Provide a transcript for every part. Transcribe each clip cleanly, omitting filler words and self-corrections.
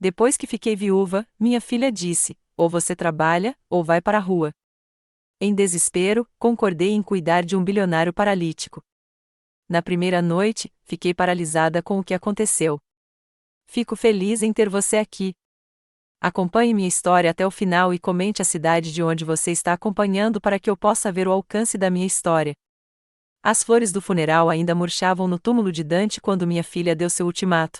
Depois que fiquei viúva, minha filha disse: ou você trabalha, ou vai para a rua. Em desespero, concordei em cuidar de um bilionário paralítico. Na primeira noite, fiquei paralisada com o que aconteceu. Fico feliz em ter você aqui. Acompanhe minha história até o final e comente a cidade de onde você está acompanhando para que eu possa ver o alcance da minha história. As flores do funeral ainda murchavam no túmulo de Dante quando minha filha deu seu ultimato.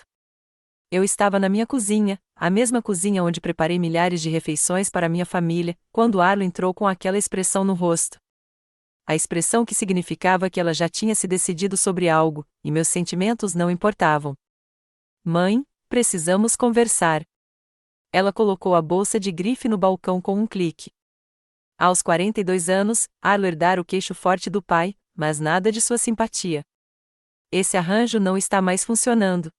Eu estava na minha cozinha, a mesma cozinha onde preparei milhares de refeições para minha família, quando Arlo entrou com aquela expressão no rosto. A expressão que significava que ela já tinha se decidido sobre algo, e meus sentimentos não importavam. Mãe, precisamos conversar. Ela colocou a bolsa de grife no balcão com um clique. Aos 42 anos, Arlo herdara o queixo forte do pai, mas nada de sua simpatia. Esse arranjo não está mais funcionando.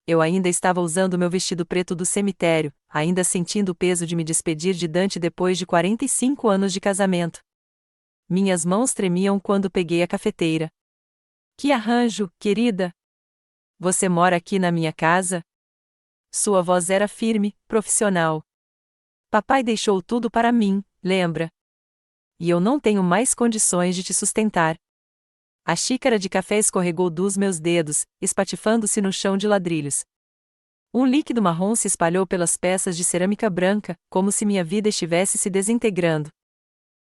Eu ainda estava usando meu vestido preto do cemitério, ainda sentindo o peso de me despedir de Dante depois de 45 anos de casamento. Minhas mãos tremiam quando peguei a cafeteira. Que arranjo, querida! Você mora aqui na minha casa? Sua voz era firme, profissional. Papai deixou tudo para mim, lembra? E eu não tenho mais condições de te sustentar. A xícara de café escorregou dos meus dedos, espatifando-se no chão de ladrilhos. Um líquido marrom se espalhou pelas peças de cerâmica branca, como se minha vida estivesse se desintegrando.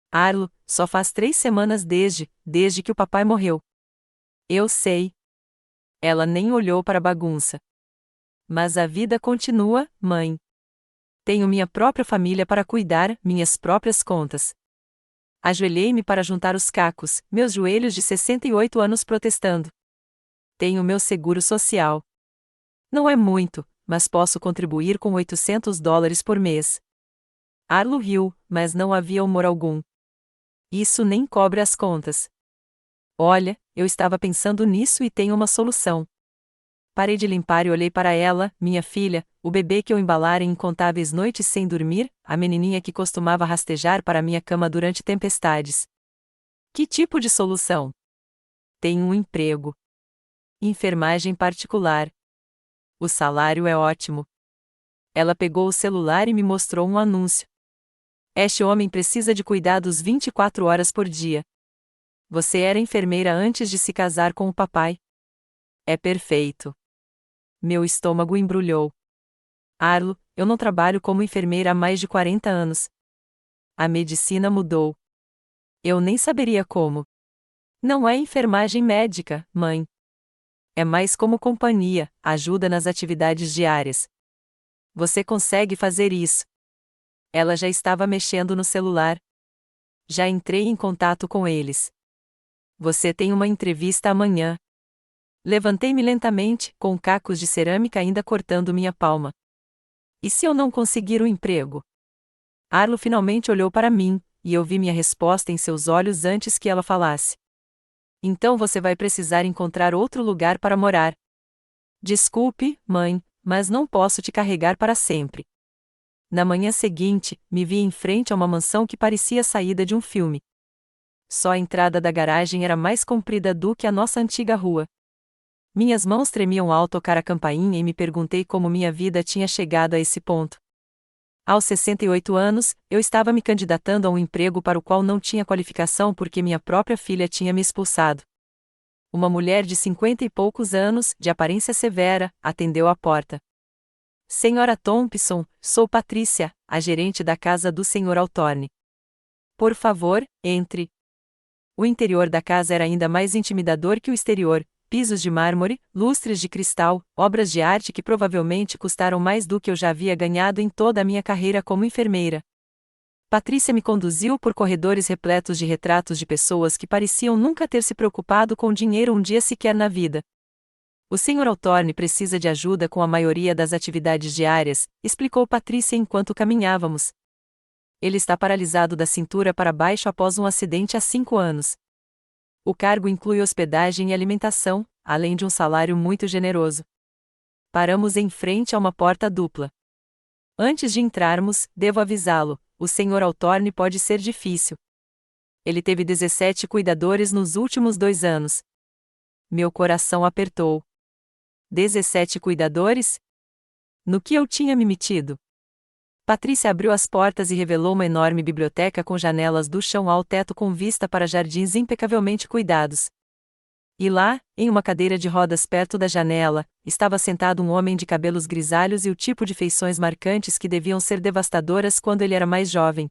Arlo, só faz 3 semanas desde que o papai morreu. Eu sei. Ela nem olhou para a bagunça. Mas a vida continua, mãe. Tenho minha própria família para cuidar, minhas próprias contas. Ajoelhei-me para juntar os cacos, meus joelhos de 68 anos protestando. Tenho meu seguro social. Não é muito, mas posso contribuir com $800 por mês. Arlo riu, mas não havia humor algum. Isso nem cobre as contas. Olha, eu estava pensando nisso e tenho uma solução. Parei de limpar e olhei para ela, minha filha, o bebê que eu embalara em incontáveis noites sem dormir, a menininha que costumava rastejar para minha cama durante tempestades. Que tipo de solução? Tenho um emprego. Enfermagem particular. O salário é ótimo. Ela pegou o celular e me mostrou um anúncio. Este homem precisa de cuidados 24 horas por dia. Você era enfermeira antes de se casar com o papai? É perfeito. Meu estômago embrulhou. Arlo, eu não trabalho como enfermeira há mais de 40 anos. A medicina mudou. Eu nem saberia como. Não é enfermagem médica, mãe. É mais como companhia, ajuda nas atividades diárias. Você consegue fazer isso. Ela já estava mexendo no celular. Já entrei em contato com eles. Você tem uma entrevista amanhã. Levantei-me lentamente, com cacos de cerâmica ainda cortando minha palma. E se eu não conseguir o emprego? Arlo finalmente olhou para mim, e eu vi minha resposta em seus olhos antes que ela falasse. Então você vai precisar encontrar outro lugar para morar. Desculpe, mãe, mas não posso te carregar para sempre. Na manhã seguinte, me vi em frente a uma mansão que parecia saída de um filme. Só a entrada da garagem era mais comprida do que a nossa antiga rua. Minhas mãos tremiam ao tocar a campainha e me perguntei como minha vida tinha chegado a esse ponto. Aos 68 anos, eu estava me candidatando a um emprego para o qual não tinha qualificação porque minha própria filha tinha me expulsado. Uma mulher de 50 e poucos anos, de aparência severa, atendeu à porta. Senhora Thompson, sou Patrícia, a gerente da casa do Sr. Altorne. Por favor, entre. O interior da casa era ainda mais intimidador que o exterior. Pisos de mármore, lustres de cristal, obras de arte que provavelmente custaram mais do que eu já havia ganhado em toda a minha carreira como enfermeira. Patrícia me conduziu por corredores repletos de retratos de pessoas que pareciam nunca ter se preocupado com dinheiro um dia sequer na vida. O Sr. Altorne precisa de ajuda com a maioria das atividades diárias, explicou Patrícia enquanto caminhávamos. Ele está paralisado da cintura para baixo após um acidente há 5 anos. O cargo inclui hospedagem e alimentação, além de um salário muito generoso. Paramos em frente a uma porta dupla. Antes de entrarmos, devo avisá-lo, o Sr. Altorne pode ser difícil. Ele teve 17 cuidadores nos últimos 2 anos. Meu coração apertou. 17 cuidadores? No que eu tinha me metido? Patrícia abriu as portas e revelou uma enorme biblioteca com janelas do chão ao teto com vista para jardins impecavelmente cuidados. E lá, em uma cadeira de rodas perto da janela, estava sentado um homem de cabelos grisalhos e o tipo de feições marcantes que deviam ser devastadoras quando ele era mais jovem.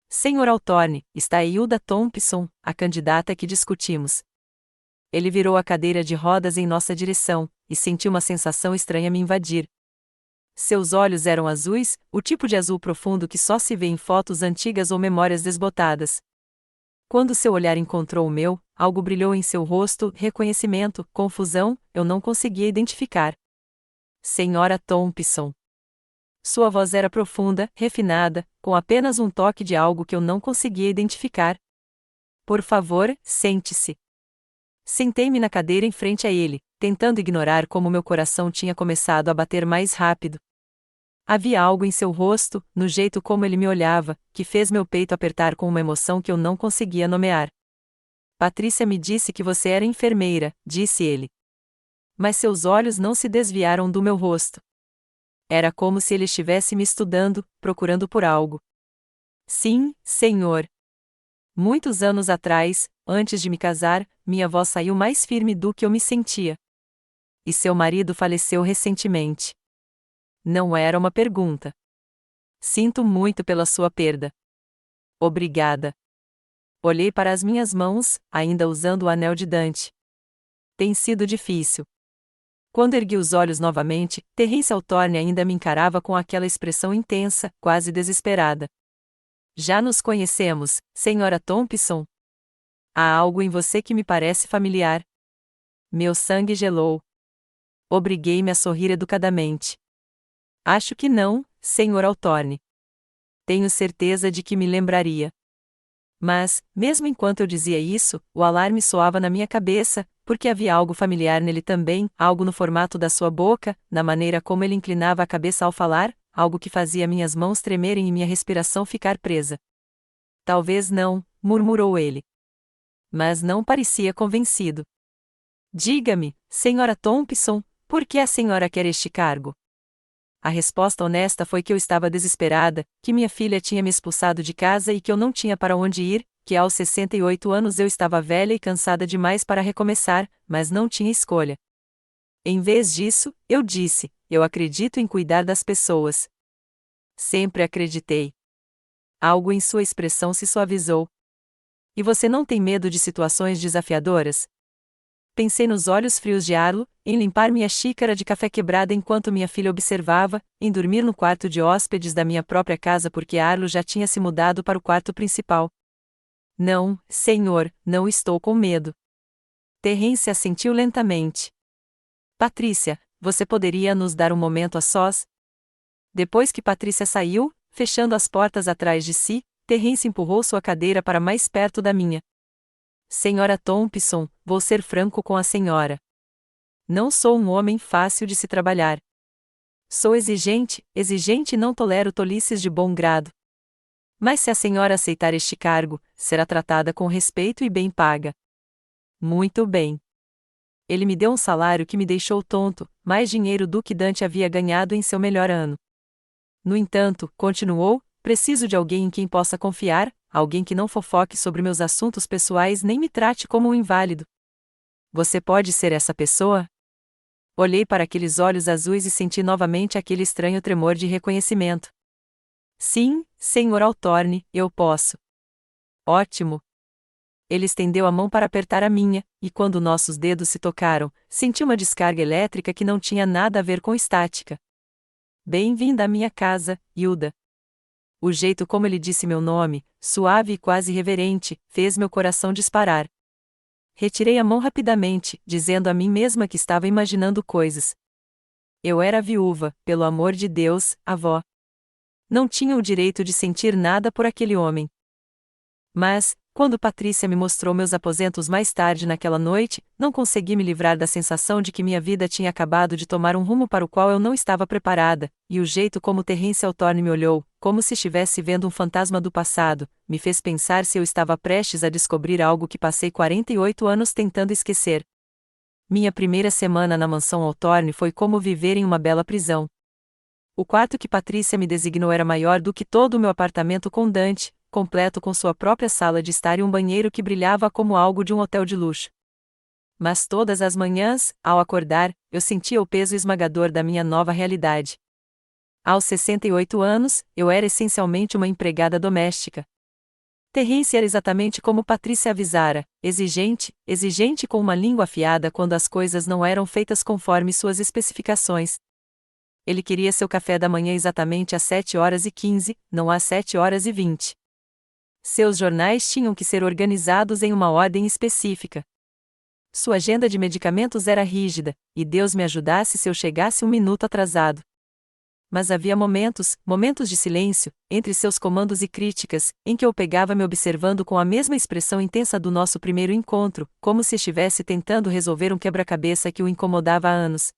Sr. Althorne, está aí Hilda Thompson, a candidata que discutimos. Ele virou a cadeira de rodas em nossa direção, e senti uma sensação estranha me invadir. Seus olhos eram azuis, o tipo de azul profundo que só se vê em fotos antigas ou memórias desbotadas. Quando seu olhar encontrou o meu, algo brilhou em seu rosto, reconhecimento, confusão, eu não conseguia identificar. Senhora Thompson. Sua voz era profunda, refinada, com apenas um toque de algo que eu não conseguia identificar. Por favor, sente-se. Sentei-me na cadeira em frente a ele, tentando ignorar como meu coração tinha começado a bater mais rápido. Havia algo em seu rosto, no jeito como ele me olhava, que fez meu peito apertar com uma emoção que eu não conseguia nomear. Patrícia me disse que você era enfermeira, disse ele. Mas seus olhos não se desviaram do meu rosto. Era como se ele estivesse me estudando, procurando por algo. Sim, senhor. Muitos anos atrás, antes de me casar, minha voz saiu mais firme do que eu me sentia. E seu marido faleceu recentemente. Não era uma pergunta. Sinto muito pela sua perda. Obrigada. Olhei para as minhas mãos, ainda usando o anel de Dante. Tem sido difícil. Quando ergui os olhos novamente, Terence Althorne ainda me encarava com aquela expressão intensa, quase desesperada. Já nos conhecemos, Senhora Thompson? Há algo em você que me parece familiar. Meu sangue gelou. Obriguei-me a sorrir educadamente. Acho que não, Sr. Althorne. Tenho certeza de que me lembraria. Mas, mesmo enquanto eu dizia isso, o alarme soava na minha cabeça, porque havia algo familiar nele também, algo no formato da sua boca, na maneira como ele inclinava a cabeça ao falar, algo que fazia minhas mãos tremerem e minha respiração ficar presa. Talvez não, murmurou ele. Mas não parecia convencido. Diga-me, Sra. Thompson, por que a senhora quer este cargo? A resposta honesta foi que eu estava desesperada, que minha filha tinha me expulsado de casa e que eu não tinha para onde ir, que aos 68 anos eu estava velha e cansada demais para recomeçar, mas não tinha escolha. Em vez disso, eu disse, eu acredito em cuidar das pessoas. Sempre acreditei. Algo em sua expressão se suavizou. E você não tem medo de situações desafiadoras? Pensei nos olhos frios de Arlo, em limpar minha xícara de café quebrada enquanto minha filha observava, em dormir no quarto de hóspedes da minha própria casa porque Arlo já tinha se mudado para o quarto principal. Não, senhor, não estou com medo. Terence assentiu lentamente. Patrícia, você poderia nos dar um momento a sós? Depois que Patrícia saiu, fechando as portas atrás de si, Terence empurrou sua cadeira para mais perto da minha. Senhora Thompson, vou ser franco com a senhora. Não sou um homem fácil de se trabalhar. Sou exigente e não tolero tolices de bom grado. Mas se a senhora aceitar este cargo, será tratada com respeito e bem paga. Muito bem. Ele me deu um salário que me deixou tonto, mais dinheiro do que Dante havia ganhado em seu melhor ano. No entanto, continuou, preciso de alguém em quem possa confiar, alguém que não fofoque sobre meus assuntos pessoais nem me trate como um inválido. Você pode ser essa pessoa? Olhei para aqueles olhos azuis e senti novamente aquele estranho tremor de reconhecimento. Sim, Sr. Althorne, eu posso. Ótimo. Ele estendeu a mão para apertar a minha, e quando nossos dedos se tocaram, senti uma descarga elétrica que não tinha nada a ver com estática. Bem-vinda à minha casa, Hilda. O jeito como ele disse meu nome, suave e quase reverente, fez meu coração disparar. Retirei a mão rapidamente, dizendo a mim mesma que estava imaginando coisas. Eu era viúva, pelo amor de Deus, avó. Não tinha o direito de sentir nada por aquele homem. Mas, quando Patrícia me mostrou meus aposentos mais tarde naquela noite, não consegui me livrar da sensação de que minha vida tinha acabado de tomar um rumo para o qual eu não estava preparada, e o jeito como Terence Althorne me olhou, como se estivesse vendo um fantasma do passado, me fez pensar se eu estava prestes a descobrir algo que passei 48 anos tentando esquecer. Minha primeira semana na mansão Althorne foi como viver em uma bela prisão. O quarto que Patrícia me designou era maior do que todo o meu apartamento com Dante, completo com sua própria sala de estar e um banheiro que brilhava como algo de um hotel de luxo. Mas todas as manhãs, ao acordar, eu sentia o peso esmagador da minha nova realidade. Aos 68 anos, eu era essencialmente uma empregada doméstica. Terrence era exatamente como Patrícia avisara, exigente com uma língua afiada quando as coisas não eram feitas conforme suas especificações. Ele queria seu café da manhã exatamente às 7h15, não às 7h20. Seus jornais tinham que ser organizados em uma ordem específica. Sua agenda de medicamentos era rígida, e Deus me ajudasse se eu chegasse um minuto atrasado. Mas havia momentos de silêncio, entre seus comandos e críticas, em que eu pegava me observando com a mesma expressão intensa do nosso primeiro encontro, como se estivesse tentando resolver um quebra-cabeça que o incomodava há anos.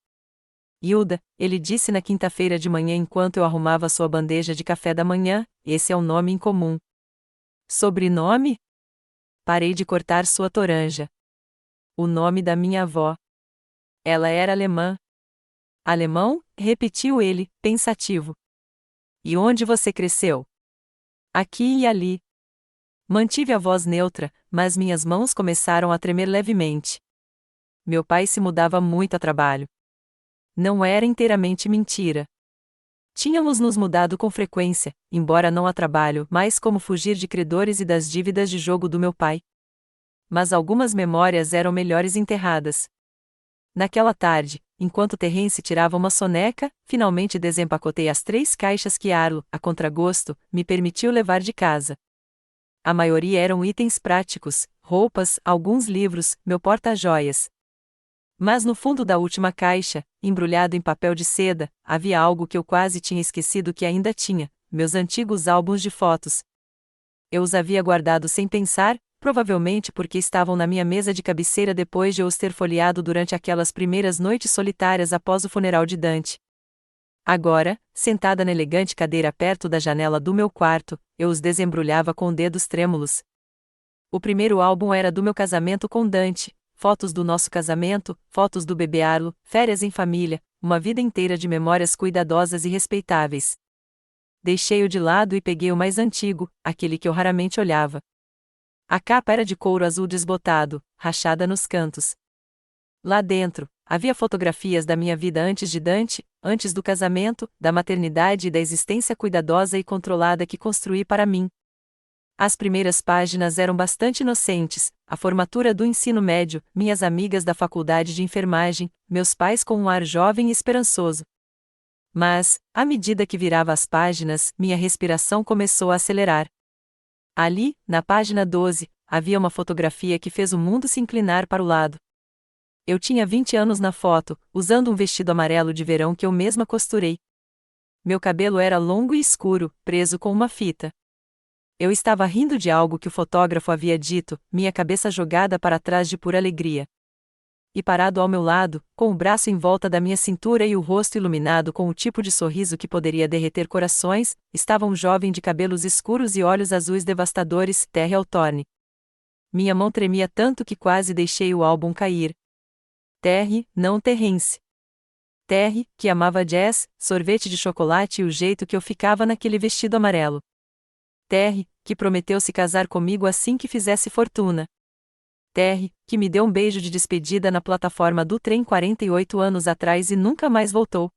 Hilda, ele disse na quinta-feira de manhã enquanto eu arrumava sua bandeja de café da manhã, esse é um nome incomum. Sobrenome? Parei de cortar sua toranja. O nome da minha avó. Ela era alemã. Alemão? Repetiu ele, pensativo. E onde você cresceu? Aqui e ali. Mantive a voz neutra, mas minhas mãos começaram a tremer levemente. Meu pai se mudava muito a trabalho. Não era inteiramente mentira. Tínhamos nos mudado com frequência, embora não a trabalho, mas como fugir de credores e das dívidas de jogo do meu pai. Mas algumas memórias eram melhores enterradas. Naquela tarde, enquanto Terrence tirava uma soneca, finalmente desempacotei as 3 caixas que Arlo, a contragosto, me permitiu levar de casa. A maioria eram itens práticos, roupas, alguns livros, meu porta-joias. Mas no fundo da última caixa, embrulhado em papel de seda, havia algo que eu quase tinha esquecido que ainda tinha: meus antigos álbuns de fotos. Eu os havia guardado sem pensar, provavelmente porque estavam na minha mesa de cabeceira depois de eu os ter folheado durante aquelas primeiras noites solitárias após o funeral de Dante. Agora, sentada na elegante cadeira perto da janela do meu quarto, eu os desembrulhava com dedos trêmulos. O primeiro álbum era do meu casamento com Dante, fotos do nosso casamento, fotos do bebê Arlo, férias em família, uma vida inteira de memórias cuidadosas e respeitáveis. Deixei-o de lado e peguei o mais antigo, aquele que eu raramente olhava. A capa era de couro azul desbotado, rachada nos cantos. Lá dentro, havia fotografias da minha vida antes de Dante, antes do casamento, da maternidade e da existência cuidadosa e controlada que construí para mim. As primeiras páginas eram bastante inocentes: a formatura do ensino médio, minhas amigas da faculdade de enfermagem, meus pais com um ar jovem e esperançoso. Mas, à medida que virava as páginas, minha respiração começou a acelerar. Ali, na página 12, havia uma fotografia que fez o mundo se inclinar para o lado. Eu tinha 20 anos na foto, usando um vestido amarelo de verão que eu mesma costurei. Meu cabelo era longo e escuro, preso com uma fita. Eu estava rindo de algo que o fotógrafo havia dito, minha cabeça jogada para trás de pura alegria. E parado ao meu lado, com o braço em volta da minha cintura e o rosto iluminado com o tipo de sorriso que poderia derreter corações, estava um jovem de cabelos escuros e olhos azuis devastadores, Terry Althorne. Minha mão tremia tanto que quase deixei o álbum cair. Terry, não Terrence. Terry, que amava jazz, sorvete de chocolate e o jeito que eu ficava naquele vestido amarelo. Terry, que prometeu se casar comigo assim que fizesse fortuna. Terry, que me deu um beijo de despedida na plataforma do trem 48 anos atrás e nunca mais voltou.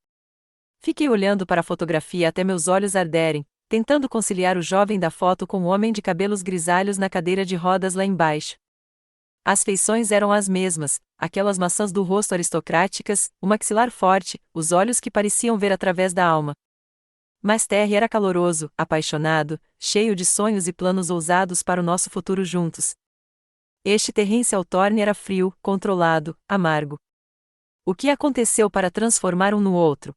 Fiquei olhando para a fotografia até meus olhos arderem, tentando conciliar o jovem da foto com o homem de cabelos grisalhos na cadeira de rodas lá embaixo. As feições eram as mesmas, aquelas maçãs do rosto aristocráticas, o maxilar forte, os olhos que pareciam ver através da alma. Mas Terry era caloroso, apaixonado, cheio de sonhos e planos ousados para o nosso futuro juntos. Este Terrence Althorne era frio, controlado, amargo. O que aconteceu para transformar um no outro?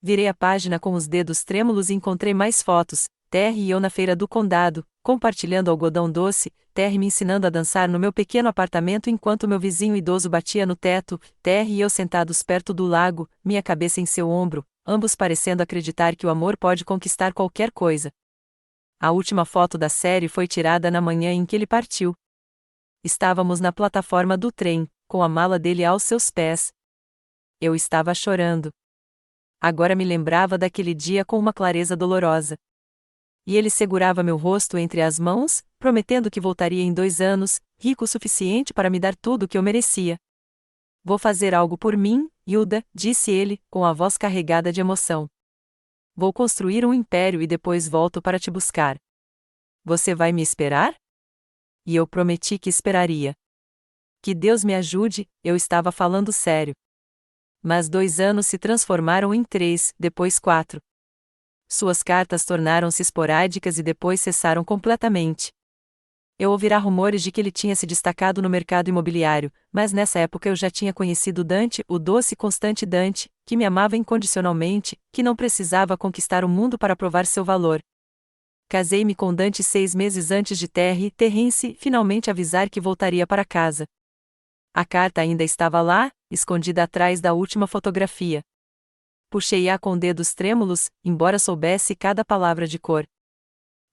Virei a página com os dedos trêmulos e encontrei mais fotos: Terry e eu na feira do condado, compartilhando algodão doce, Terry me ensinando a dançar no meu pequeno apartamento enquanto meu vizinho idoso batia no teto, Terry e eu sentados perto do lago, minha cabeça em seu ombro, ambos parecendo acreditar que o amor pode conquistar qualquer coisa. A última foto da série foi tirada na manhã em que ele partiu. Estávamos na plataforma do trem, com a mala dele aos seus pés. Eu estava chorando. Agora me lembrava daquele dia com uma clareza dolorosa. E ele segurava meu rosto entre as mãos, prometendo que voltaria em 2 anos, rico o suficiente para me dar tudo o que eu merecia. Vou fazer algo por mim, Hilda, disse ele, com a voz carregada de emoção. Vou construir um império e depois volto para te buscar. Você vai me esperar? E eu prometi que esperaria. Que Deus me ajude, eu estava falando sério. Mas 2 anos se transformaram em 3, depois 4. Suas cartas tornaram-se esporádicas e depois cessaram completamente. Eu ouvira rumores de que ele tinha se destacado no mercado imobiliário, mas nessa época eu já tinha conhecido Dante, o doce e constante Dante, que me amava incondicionalmente, que não precisava conquistar o mundo para provar seu valor. Casei-me com Dante 6 meses antes de Terence finalmente avisar que voltaria para casa. A carta ainda estava lá, escondida atrás da última fotografia. Puxei-a com dedos trêmulos, embora soubesse cada palavra de cor.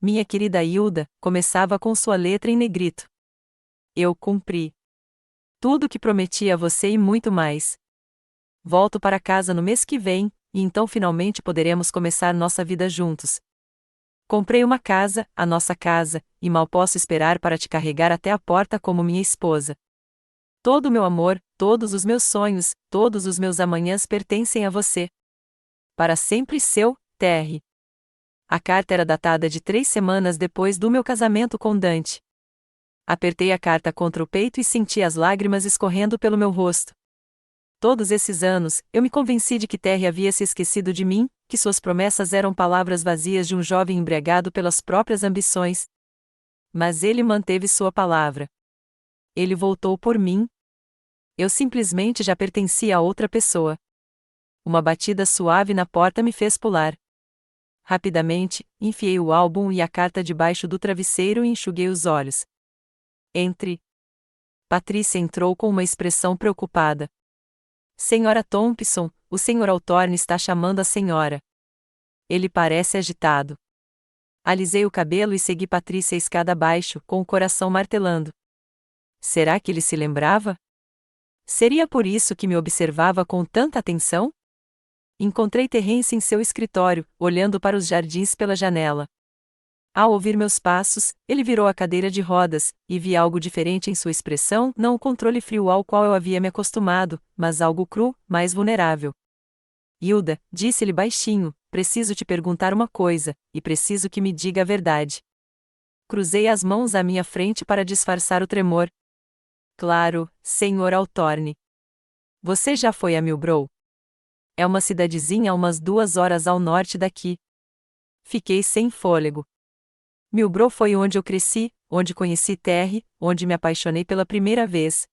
Minha querida Hilda, começava com sua letra em negrito. Eu cumpri tudo o que prometi a você e muito mais. Volto para casa no mês que vem, e então finalmente poderemos começar nossa vida juntos. Comprei uma casa, a nossa casa, e mal posso esperar para te carregar até a porta como minha esposa. Todo o meu amor, todos os meus sonhos, todos os meus amanhãs pertencem a você. Para sempre seu, Terry. A carta era datada de 3 semanas depois do meu casamento com Dante. Apertei a carta contra o peito e senti as lágrimas escorrendo pelo meu rosto. Todos esses anos, eu me convenci de que Terry havia se esquecido de mim, que suas promessas eram palavras vazias de um jovem embriagado pelas próprias ambições. Mas ele manteve sua palavra. Ele voltou por mim. Eu simplesmente já pertencia a outra pessoa. Uma batida suave na porta me fez pular. Rapidamente, enfiei o álbum e a carta debaixo do travesseiro e enxuguei os olhos. Entre. Patrícia entrou com uma expressão preocupada. Senhora Thompson, o Sr. Altorne está chamando a senhora. Ele parece agitado. Alisei o cabelo e segui Patrícia escada abaixo, com o coração martelando. Será que ele se lembrava? Seria por isso que me observava com tanta atenção? Encontrei Terence em seu escritório, olhando para os jardins pela janela. Ao ouvir meus passos, ele virou a cadeira de rodas, e vi algo diferente em sua expressão, não o controle frio ao qual eu havia me acostumado, mas algo cru, mais vulnerável. Hilda, disse-lhe baixinho, preciso te perguntar uma coisa, e preciso que me diga a verdade. Cruzei as mãos à minha frente para disfarçar o tremor. Claro, Sr. Altorne. Você já foi a Millbrow? É uma cidadezinha a umas 2 horas ao norte daqui. Fiquei sem fôlego. Millbrow foi onde eu cresci, onde conheci Terry, onde me apaixonei pela primeira vez.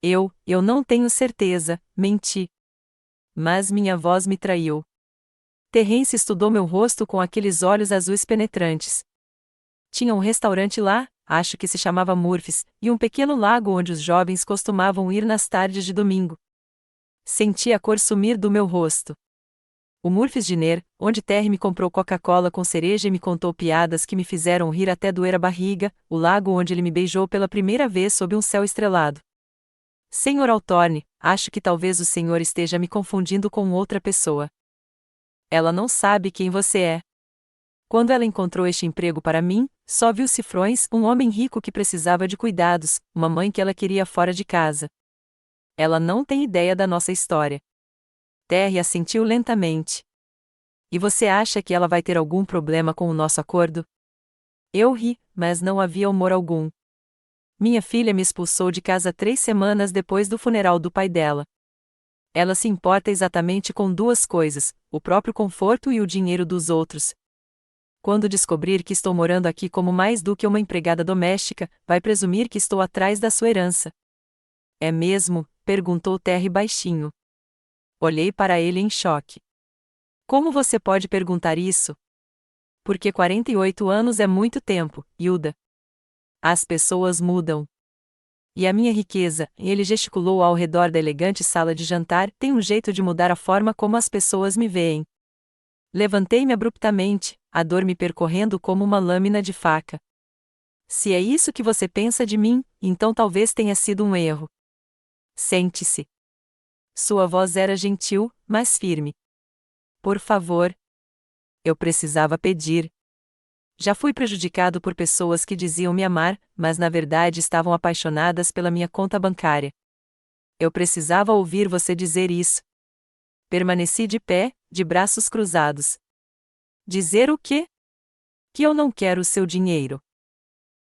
Eu não tenho certeza, menti. Mas minha voz me traiu. Terence estudou meu rosto com aqueles olhos azuis penetrantes. Tinha um restaurante lá, acho que se chamava Murphy's, e um pequeno lago onde os jovens costumavam ir nas tardes de domingo. Senti a cor sumir do meu rosto. O Murphy's Diner, onde Terry me comprou Coca-Cola com cereja e me contou piadas que me fizeram rir até doer a barriga, o lago onde ele me beijou pela primeira vez sob um céu estrelado. Sr. Altorne, acho que talvez o senhor esteja me confundindo com outra pessoa. Ela não sabe quem você é. Quando ela encontrou este emprego para mim, só viu cifrões, um homem rico que precisava de cuidados, uma mãe que ela queria fora de casa. Ela não tem ideia da nossa história. Terry assentiu lentamente. E você acha que ela vai ter algum problema com o nosso acordo? Eu ri, mas não havia humor algum. Minha filha me expulsou de casa 3 semanas depois do funeral do pai dela. Ela se importa exatamente com 2 coisas, o próprio conforto e o dinheiro dos outros. Quando descobrir que estou morando aqui como mais do que uma empregada doméstica, vai presumir que estou atrás da sua herança. É mesmo? Perguntou Terry baixinho. Olhei para ele em choque. Como você pode perguntar isso? Porque 48 anos é muito tempo, Hilda. As pessoas mudam. E a minha riqueza, ele gesticulou ao redor da elegante sala de jantar, tem um jeito de mudar a forma como as pessoas me veem. Levantei-me abruptamente, a dor me percorrendo como uma lâmina de faca. Se é isso que você pensa de mim, então talvez tenha sido um erro. Sente-se. Sua voz era gentil, mas firme. por favor. Eu precisava pedir. Já fui prejudicado por pessoas que diziam me amar, mas na verdade estavam apaixonadas pela minha conta bancária. Eu precisava ouvir você dizer isso. Permaneci de pé, de braços cruzados. Dizer o quê? Que eu não quero o seu dinheiro.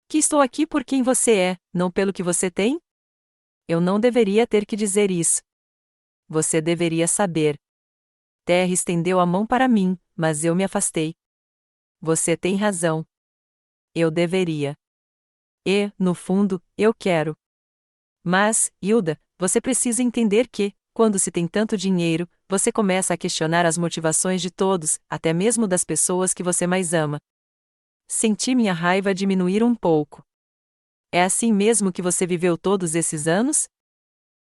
Que estou aqui por quem você é, não pelo que você tem? Eu não deveria ter que dizer isso. Você deveria saber. Terry estendeu a mão para mim, mas eu me afastei. Você tem razão. Eu deveria. E, no fundo, eu quero. Mas, Hilda, você precisa entender que, quando se tem tanto dinheiro, você começa a questionar as motivações de todos, até mesmo das pessoas que você mais ama. Senti minha raiva diminuir um pouco. É assim mesmo que você viveu todos esses anos?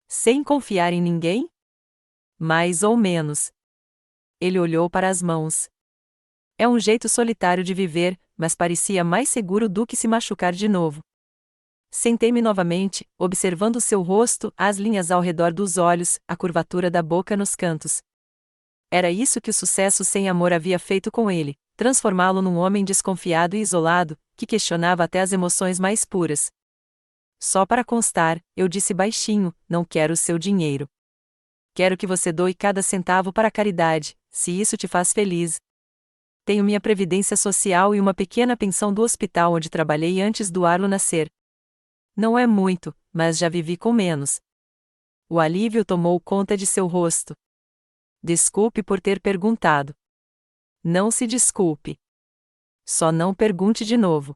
Sem confiar em ninguém? Mais ou menos. Ele olhou para as mãos. É um jeito solitário de viver, mas parecia mais seguro do que se machucar de novo. Sentei-me novamente, observando seu rosto, as linhas ao redor dos olhos, a curvatura da boca nos cantos. Era isso que o sucesso sem amor havia feito com ele, transformá-lo num homem desconfiado e isolado, que questionava até as emoções mais puras. Só para constar, eu disse baixinho, não quero o seu dinheiro. Quero que você doe cada centavo para a caridade, se isso te faz feliz. Tenho minha previdência social e uma pequena pensão do hospital onde trabalhei antes do Arlo nascer. Não é muito, mas já vivi com menos. O alívio tomou conta de seu rosto. Desculpe por ter perguntado. Não se desculpe. Só não pergunte de novo.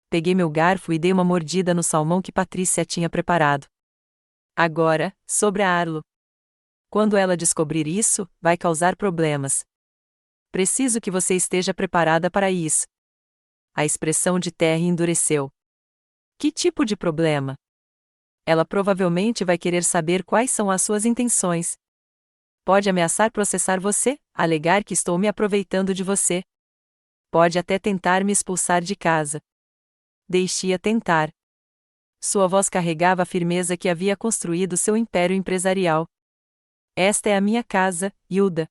Peguei meu garfo e dei uma mordida no salmão que Patrícia tinha preparado. Agora, sobre a Arlo. Quando ela descobrir isso, vai causar problemas. Preciso que você esteja preparada para isso. A expressão de Terry endureceu. Que tipo de problema? Ela provavelmente vai querer saber quais são as suas intenções. Pode ameaçar processar você, alegar que estou me aproveitando de você. Pode até tentar me expulsar de casa. Deixe-a tentar. Sua voz carregava a firmeza que havia construído seu império empresarial. Esta é a minha casa, Hilda.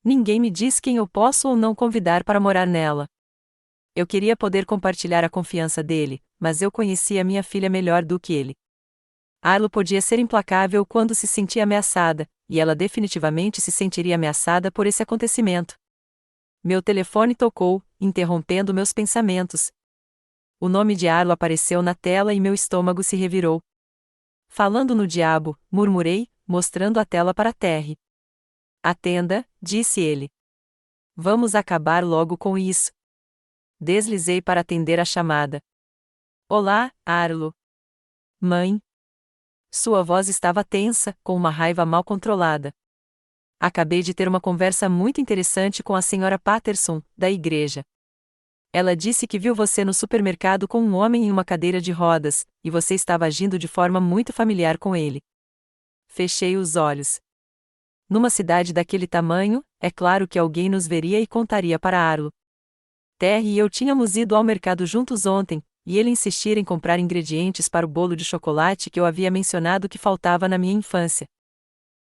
Ninguém me diz quem eu posso ou não convidar para morar nela. Eu queria poder compartilhar a confiança dele, mas eu conhecia minha filha melhor do que ele. Arlo podia ser implacável quando se sentia ameaçada, e ela definitivamente se sentiria ameaçada por esse acontecimento. Meu telefone tocou, interrompendo meus pensamentos. O nome de Arlo apareceu na tela e meu estômago se revirou. Falando no diabo, murmurei, mostrando a tela para Terry. Atenda, disse ele. Vamos acabar logo com isso. Deslizei para atender a chamada. Olá, Arlo. Mãe. Sua voz estava tensa, com uma raiva mal controlada. Acabei de ter uma conversa muito interessante com a senhora Patterson, da igreja. Ela disse que viu você no supermercado com um homem em uma cadeira de rodas, e você estava agindo de forma muito familiar com ele. Fechei os olhos. Numa cidade daquele tamanho, é claro que alguém nos veria e contaria para Arlo. Terry e eu tínhamos ido ao mercado juntos ontem, e ele insistira em comprar ingredientes para o bolo de chocolate que eu havia mencionado que faltava na minha infância.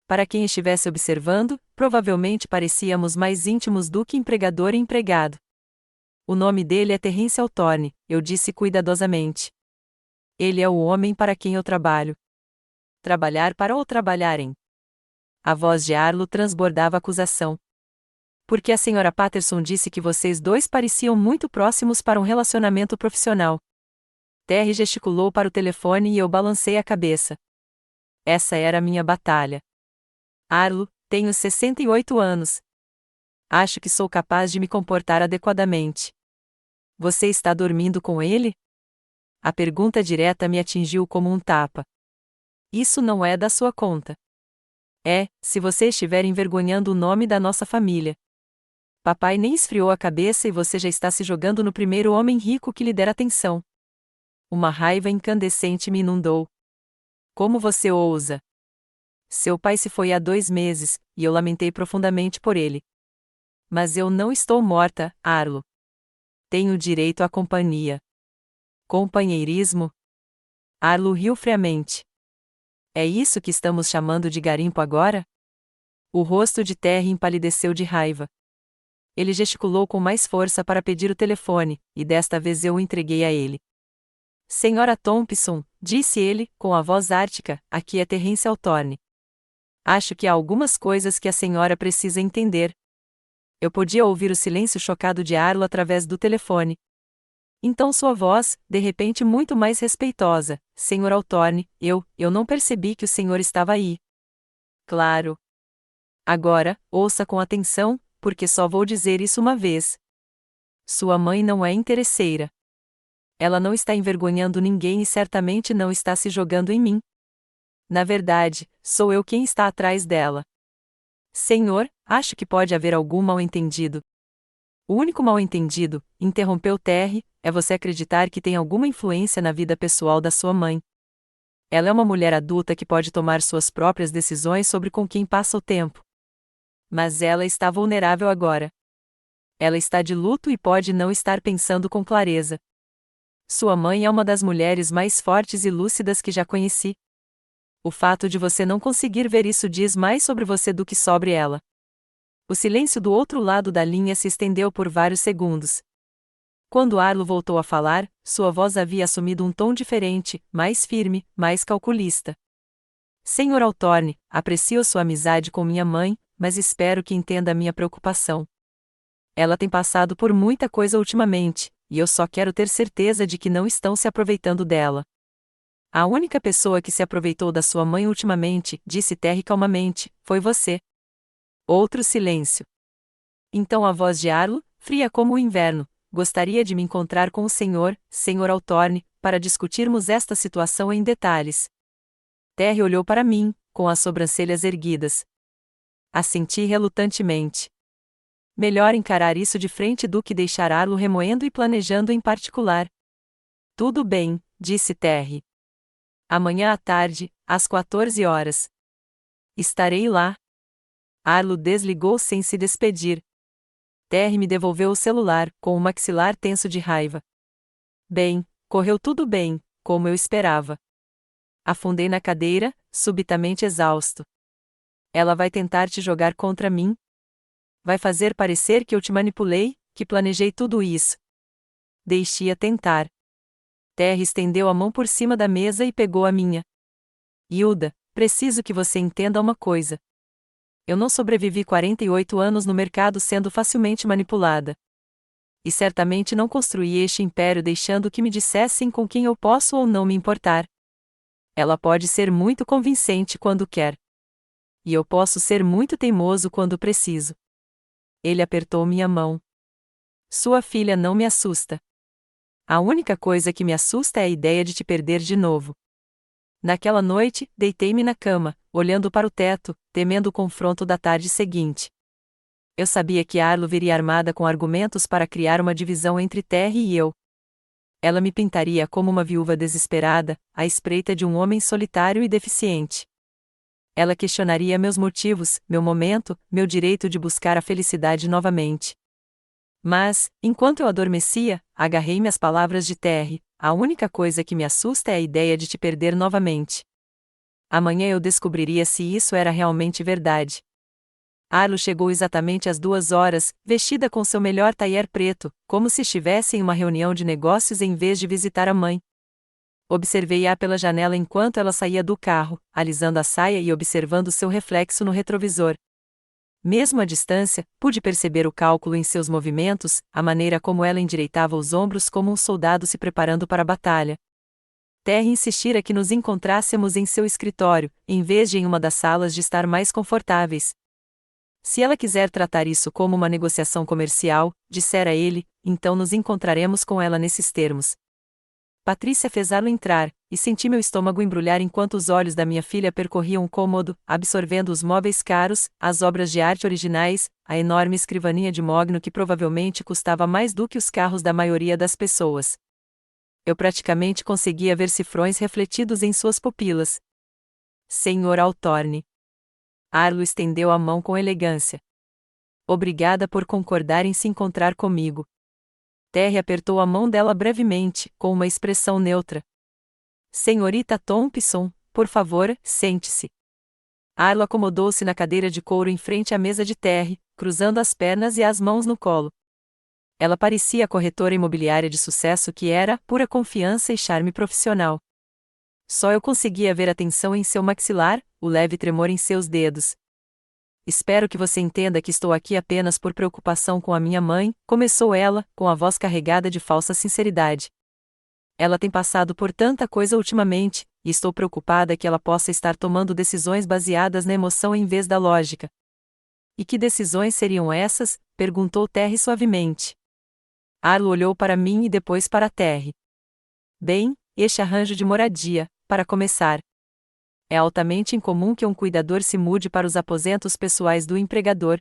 Para quem estivesse observando, provavelmente parecíamos mais íntimos do que empregador e empregado. O nome dele é Terrence Altorne, eu disse cuidadosamente. Ele é o homem para quem eu trabalho. Trabalhar para ou trabalhar em? A voz de Arlo transbordava acusação. Porque a senhora Patterson disse que vocês dois pareciam muito próximos para um relacionamento profissional. Terry gesticulou para o telefone e eu balancei a cabeça. Essa era a minha batalha. Arlo, tenho 68 anos. Acho que sou capaz de me comportar adequadamente. Você está dormindo com ele? A pergunta direta me atingiu como um tapa. Isso não é da sua conta. É, se você estiver envergonhando o nome da nossa família. Papai nem esfriou a cabeça e você já está se jogando no primeiro homem rico que lhe der atenção. Uma raiva incandescente me inundou. Como você ousa? Seu pai se foi há 2 meses, e eu lamentei profundamente por ele. Mas eu não estou morta, Arlo. Tenho direito à companhia. Companheirismo? Arlo riu friamente. É isso que estamos chamando de garimpo agora? O rosto de Terry empalideceu de raiva. Ele gesticulou com mais força para pedir o telefone, e desta vez eu o entreguei a ele. Senhora Thompson, disse ele, com a voz ártica, aqui é Terence Althorne. Acho que há algumas coisas que a senhora precisa entender. Eu podia ouvir o silêncio chocado de Arlo através do telefone. Então sua voz, de repente muito mais respeitosa, Senhor Althorne, eu não percebi que o senhor estava aí. Claro. Agora, ouça com atenção, porque só vou dizer isso uma vez. Sua mãe não é interesseira. Ela não está envergonhando ninguém e certamente não está se jogando em mim. Na verdade, sou eu quem está atrás dela. Senhor, acho que pode haver algum mal-entendido. O único mal-entendido, interrompeu Terry, é você acreditar que tem alguma influência na vida pessoal da sua mãe. Ela é uma mulher adulta que pode tomar suas próprias decisões sobre com quem passa o tempo. Mas ela está vulnerável agora. Ela está de luto e pode não estar pensando com clareza. Sua mãe é uma das mulheres mais fortes e lúcidas que já conheci. O fato de você não conseguir ver isso diz mais sobre você do que sobre ela. O silêncio do outro lado da linha se estendeu por vários segundos. Quando Arlo voltou a falar, sua voz havia assumido um tom diferente, mais firme, mais calculista. Senhor Althorne, aprecio sua amizade com minha mãe, mas espero que entenda a minha preocupação. Ela tem passado por muita coisa ultimamente, e eu só quero ter certeza de que não estão se aproveitando dela. A única pessoa que se aproveitou da sua mãe ultimamente, disse Terry calmamente, foi você. Outro silêncio. Então a voz de Arlo, fria como o inverno, gostaria de me encontrar com o senhor, Senhor Althorne, para discutirmos esta situação em detalhes. Terry olhou para mim, com as sobrancelhas erguidas. Assenti relutantemente. Melhor encarar isso de frente do que deixar Arlo remoendo e planejando em particular. Tudo bem, disse Terry. Amanhã à tarde, às 14 horas. Estarei lá. Arlo desligou sem se despedir. Terry me devolveu o celular, com o maxilar tenso de raiva. Bem, correu tudo bem, como eu esperava. Afundei na cadeira, subitamente exausto. Ela vai tentar te jogar contra mim? Vai fazer parecer que eu te manipulei, que planejei tudo isso. Deixe-a tentar. Terry estendeu a mão por cima da mesa e pegou a minha. Hilda, preciso que você entenda uma coisa. Eu não sobrevivi 48 anos no mercado sendo facilmente manipulada. E certamente não construí este império deixando que me dissessem com quem eu posso ou não me importar. Ela pode ser muito convincente quando quer. E eu posso ser muito teimoso quando preciso. Ele apertou minha mão. Sua filha não me assusta. A única coisa que me assusta é a ideia de te perder de novo. Naquela noite, deitei-me na cama, olhando para o teto, temendo o confronto da tarde seguinte. Eu sabia que Arlo viria armada com argumentos para criar uma divisão entre Terry e eu. Ela me pintaria como uma viúva desesperada, à espreita de um homem solitário e deficiente. Ela questionaria meus motivos, meu momento, meu direito de buscar a felicidade novamente. Mas, enquanto eu adormecia, agarrei-me às palavras de Terry. A única coisa que me assusta é a ideia de te perder novamente. Amanhã eu descobriria se isso era realmente verdade. Arlo chegou exatamente às 2 horas, vestida com seu melhor taier preto, como se estivesse em uma reunião de negócios em vez de visitar a mãe. Observei-a pela janela enquanto ela saía do carro, alisando a saia e observando seu reflexo no retrovisor. Mesmo à distância, pude perceber o cálculo em seus movimentos, a maneira como ela endireitava os ombros como um soldado se preparando para a batalha. Terry insistira que nos encontrássemos em seu escritório, em vez de em uma das salas de estar mais confortáveis. Se ela quiser tratar isso como uma negociação comercial, dissera ele, então nos encontraremos com ela nesses termos. Patrícia fez Arlo entrar, e senti meu estômago embrulhar enquanto os olhos da minha filha percorriam o cômodo, absorvendo os móveis caros, as obras de arte originais, a enorme escrivaninha de mogno que provavelmente custava mais do que os carros da maioria das pessoas. Eu praticamente conseguia ver cifrões refletidos em suas pupilas. Senhor Althorne. Arlo estendeu a mão com elegância. Obrigada por concordar em se encontrar comigo. Terry apertou a mão dela brevemente, com uma expressão neutra. Senhorita Thompson, por favor, sente-se. Arlo acomodou-se na cadeira de couro em frente à mesa de Terry, cruzando as pernas e as mãos no colo. Ela parecia a corretora imobiliária de sucesso que era, pura confiança e charme profissional. Só eu conseguia ver a tensão em seu maxilar, o leve tremor em seus dedos. Espero que você entenda que estou aqui apenas por preocupação com a minha mãe, começou ela, com a voz carregada de falsa sinceridade. Ela tem passado por tanta coisa ultimamente, e estou preocupada que ela possa estar tomando decisões baseadas na emoção em vez da lógica. E que decisões seriam essas? Perguntou Terry suavemente. Arlo olhou para mim e depois para Terry. Bem, este arranjo de moradia, para começar. É altamente incomum que um cuidador se mude para os aposentos pessoais do empregador.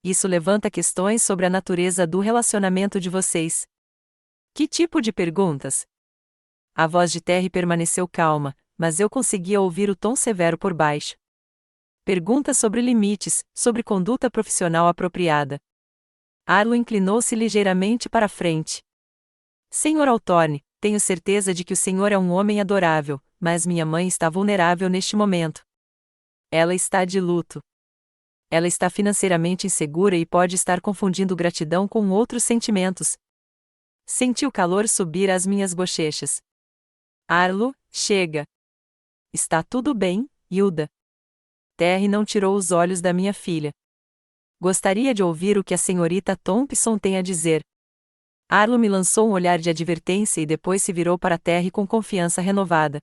Isso levanta questões sobre a natureza do relacionamento de vocês. Que tipo de perguntas? A voz de Terry permaneceu calma, mas eu conseguia ouvir o tom severo por baixo. Perguntas sobre limites, sobre conduta profissional apropriada. Arlo inclinou-se ligeiramente para a frente. Senhor Altorne, tenho certeza de que o senhor é um homem adorável, mas minha mãe está vulnerável neste momento. Ela está de luto. Ela está financeiramente insegura e pode estar confundindo gratidão com outros sentimentos. Senti o calor subir às minhas bochechas. Arlo, chega. Está tudo bem, Hilda. Terry não tirou os olhos da minha filha. Gostaria de ouvir o que a senhorita Thompson tem a dizer. Arlo me lançou um olhar de advertência e depois se virou para Terry com confiança renovada.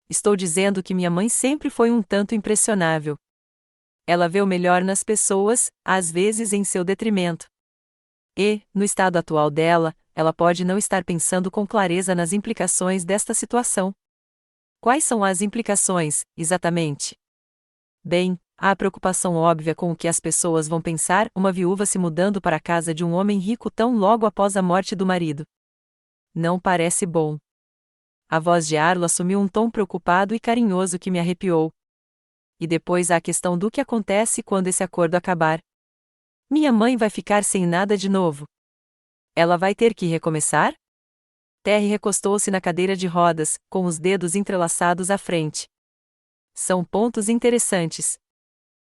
Estou dizendo que minha mãe sempre foi um tanto impressionável. Ela vê o melhor nas pessoas, às vezes em seu detrimento. E, no estado atual dela, ela pode não estar pensando com clareza nas implicações desta situação. Quais são as implicações, exatamente? Bem, há a preocupação óbvia com o que as pessoas vão pensar, uma viúva se mudando para a casa de um homem rico tão logo após a morte do marido. Não parece bom. A voz de Arlo assumiu um tom preocupado e carinhoso que me arrepiou. E depois há a questão do que acontece quando esse acordo acabar. Minha mãe vai ficar sem nada de novo. Ela vai ter que recomeçar? Terry recostou-se na cadeira de rodas, com os dedos entrelaçados à frente. São pontos interessantes.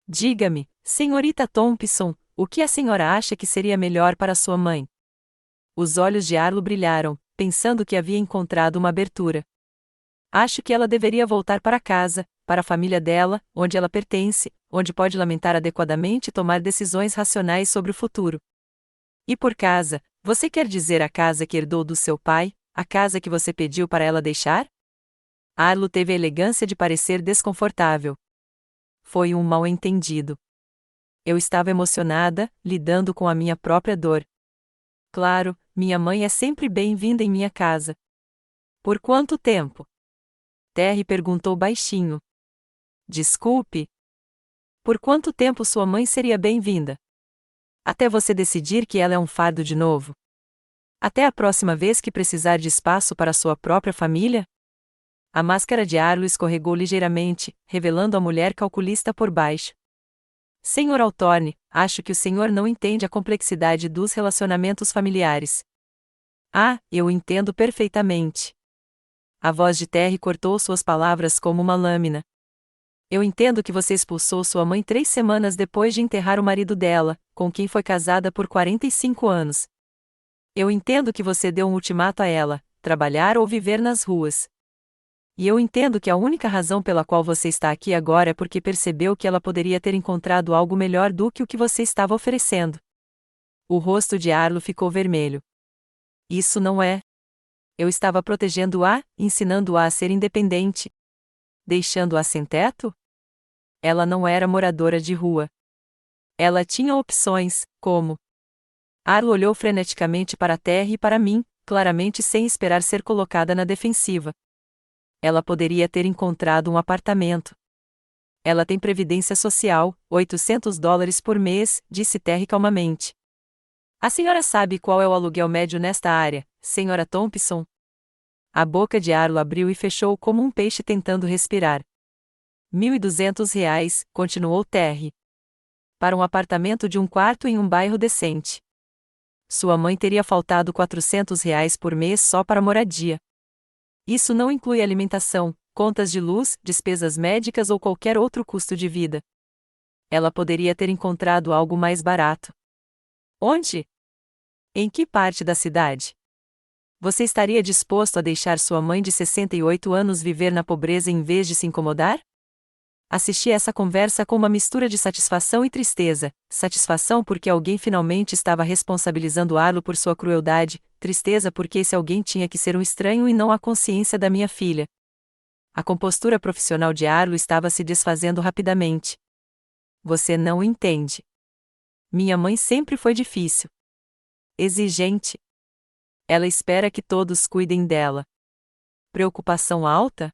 Diga-me, senhorita Thompson, o que a senhora acha que seria melhor para sua mãe? Os olhos de Arlo brilharam, pensando que havia encontrado uma abertura. Acho que ela deveria voltar para casa, para a família dela, onde ela pertence, onde pode lamentar adequadamente e tomar decisões racionais sobre o futuro. E por casa, você quer dizer a casa que herdou do seu pai, a casa que você pediu para ela deixar? Arlo teve a elegância de parecer desconfortável. Foi um mal-entendido. Eu estava emocionada, lidando com a minha própria dor. Claro, minha mãe é sempre bem-vinda em minha casa. Por quanto tempo? Terry perguntou baixinho. Desculpe. Por quanto tempo sua mãe seria bem-vinda? Até você decidir que ela é um fardo de novo? Até a próxima vez que precisar de espaço para sua própria família? A máscara de Arlo escorregou ligeiramente, revelando a mulher calculista por baixo. Senhor Altorne, acho que o senhor não entende a complexidade dos relacionamentos familiares. Ah, eu entendo perfeitamente. A voz de Terry cortou suas palavras como uma lâmina. Eu entendo que você expulsou sua mãe 3 semanas depois de enterrar o marido dela, com quem foi casada por 45 anos. Eu entendo que você deu um ultimato a ela, trabalhar ou viver nas ruas. E eu entendo que a única razão pela qual você está aqui agora é porque percebeu que ela poderia ter encontrado algo melhor do que o que você estava oferecendo. O rosto de Arlo ficou vermelho. Isso não é. Eu estava protegendo-a, ensinando-a a ser independente. Deixando-a sem teto? Ela não era moradora de rua. Ela tinha opções, como... Arlo olhou freneticamente para a Terry e para mim, claramente sem esperar ser colocada na defensiva. Ela poderia ter encontrado um apartamento. Ela tem previdência social, $800 por mês, disse Terry calmamente. A senhora sabe qual é o aluguel médio nesta área, senhora Thompson? A boca de Arlo abriu e fechou como um peixe tentando respirar. R$ 1.200, continuou Terry. Para um apartamento de um quarto em um bairro decente. Sua mãe teria faltado R$ 400 por mês só para moradia. Isso não inclui alimentação, contas de luz, despesas médicas ou qualquer outro custo de vida. Ela poderia ter encontrado algo mais barato. Onde? Em que parte da cidade? Você estaria disposto a deixar sua mãe de 68 anos viver na pobreza em vez de se incomodar? Assisti essa conversa com uma mistura de satisfação e tristeza. Satisfação porque alguém finalmente estava responsabilizando Arlo por sua crueldade, tristeza porque esse alguém tinha que ser um estranho e não a consciência da minha filha. A compostura profissional de Arlo estava se desfazendo rapidamente. Você não entende. Minha mãe sempre foi difícil. Exigente. Ela espera que todos cuidem dela. Preocupação alta?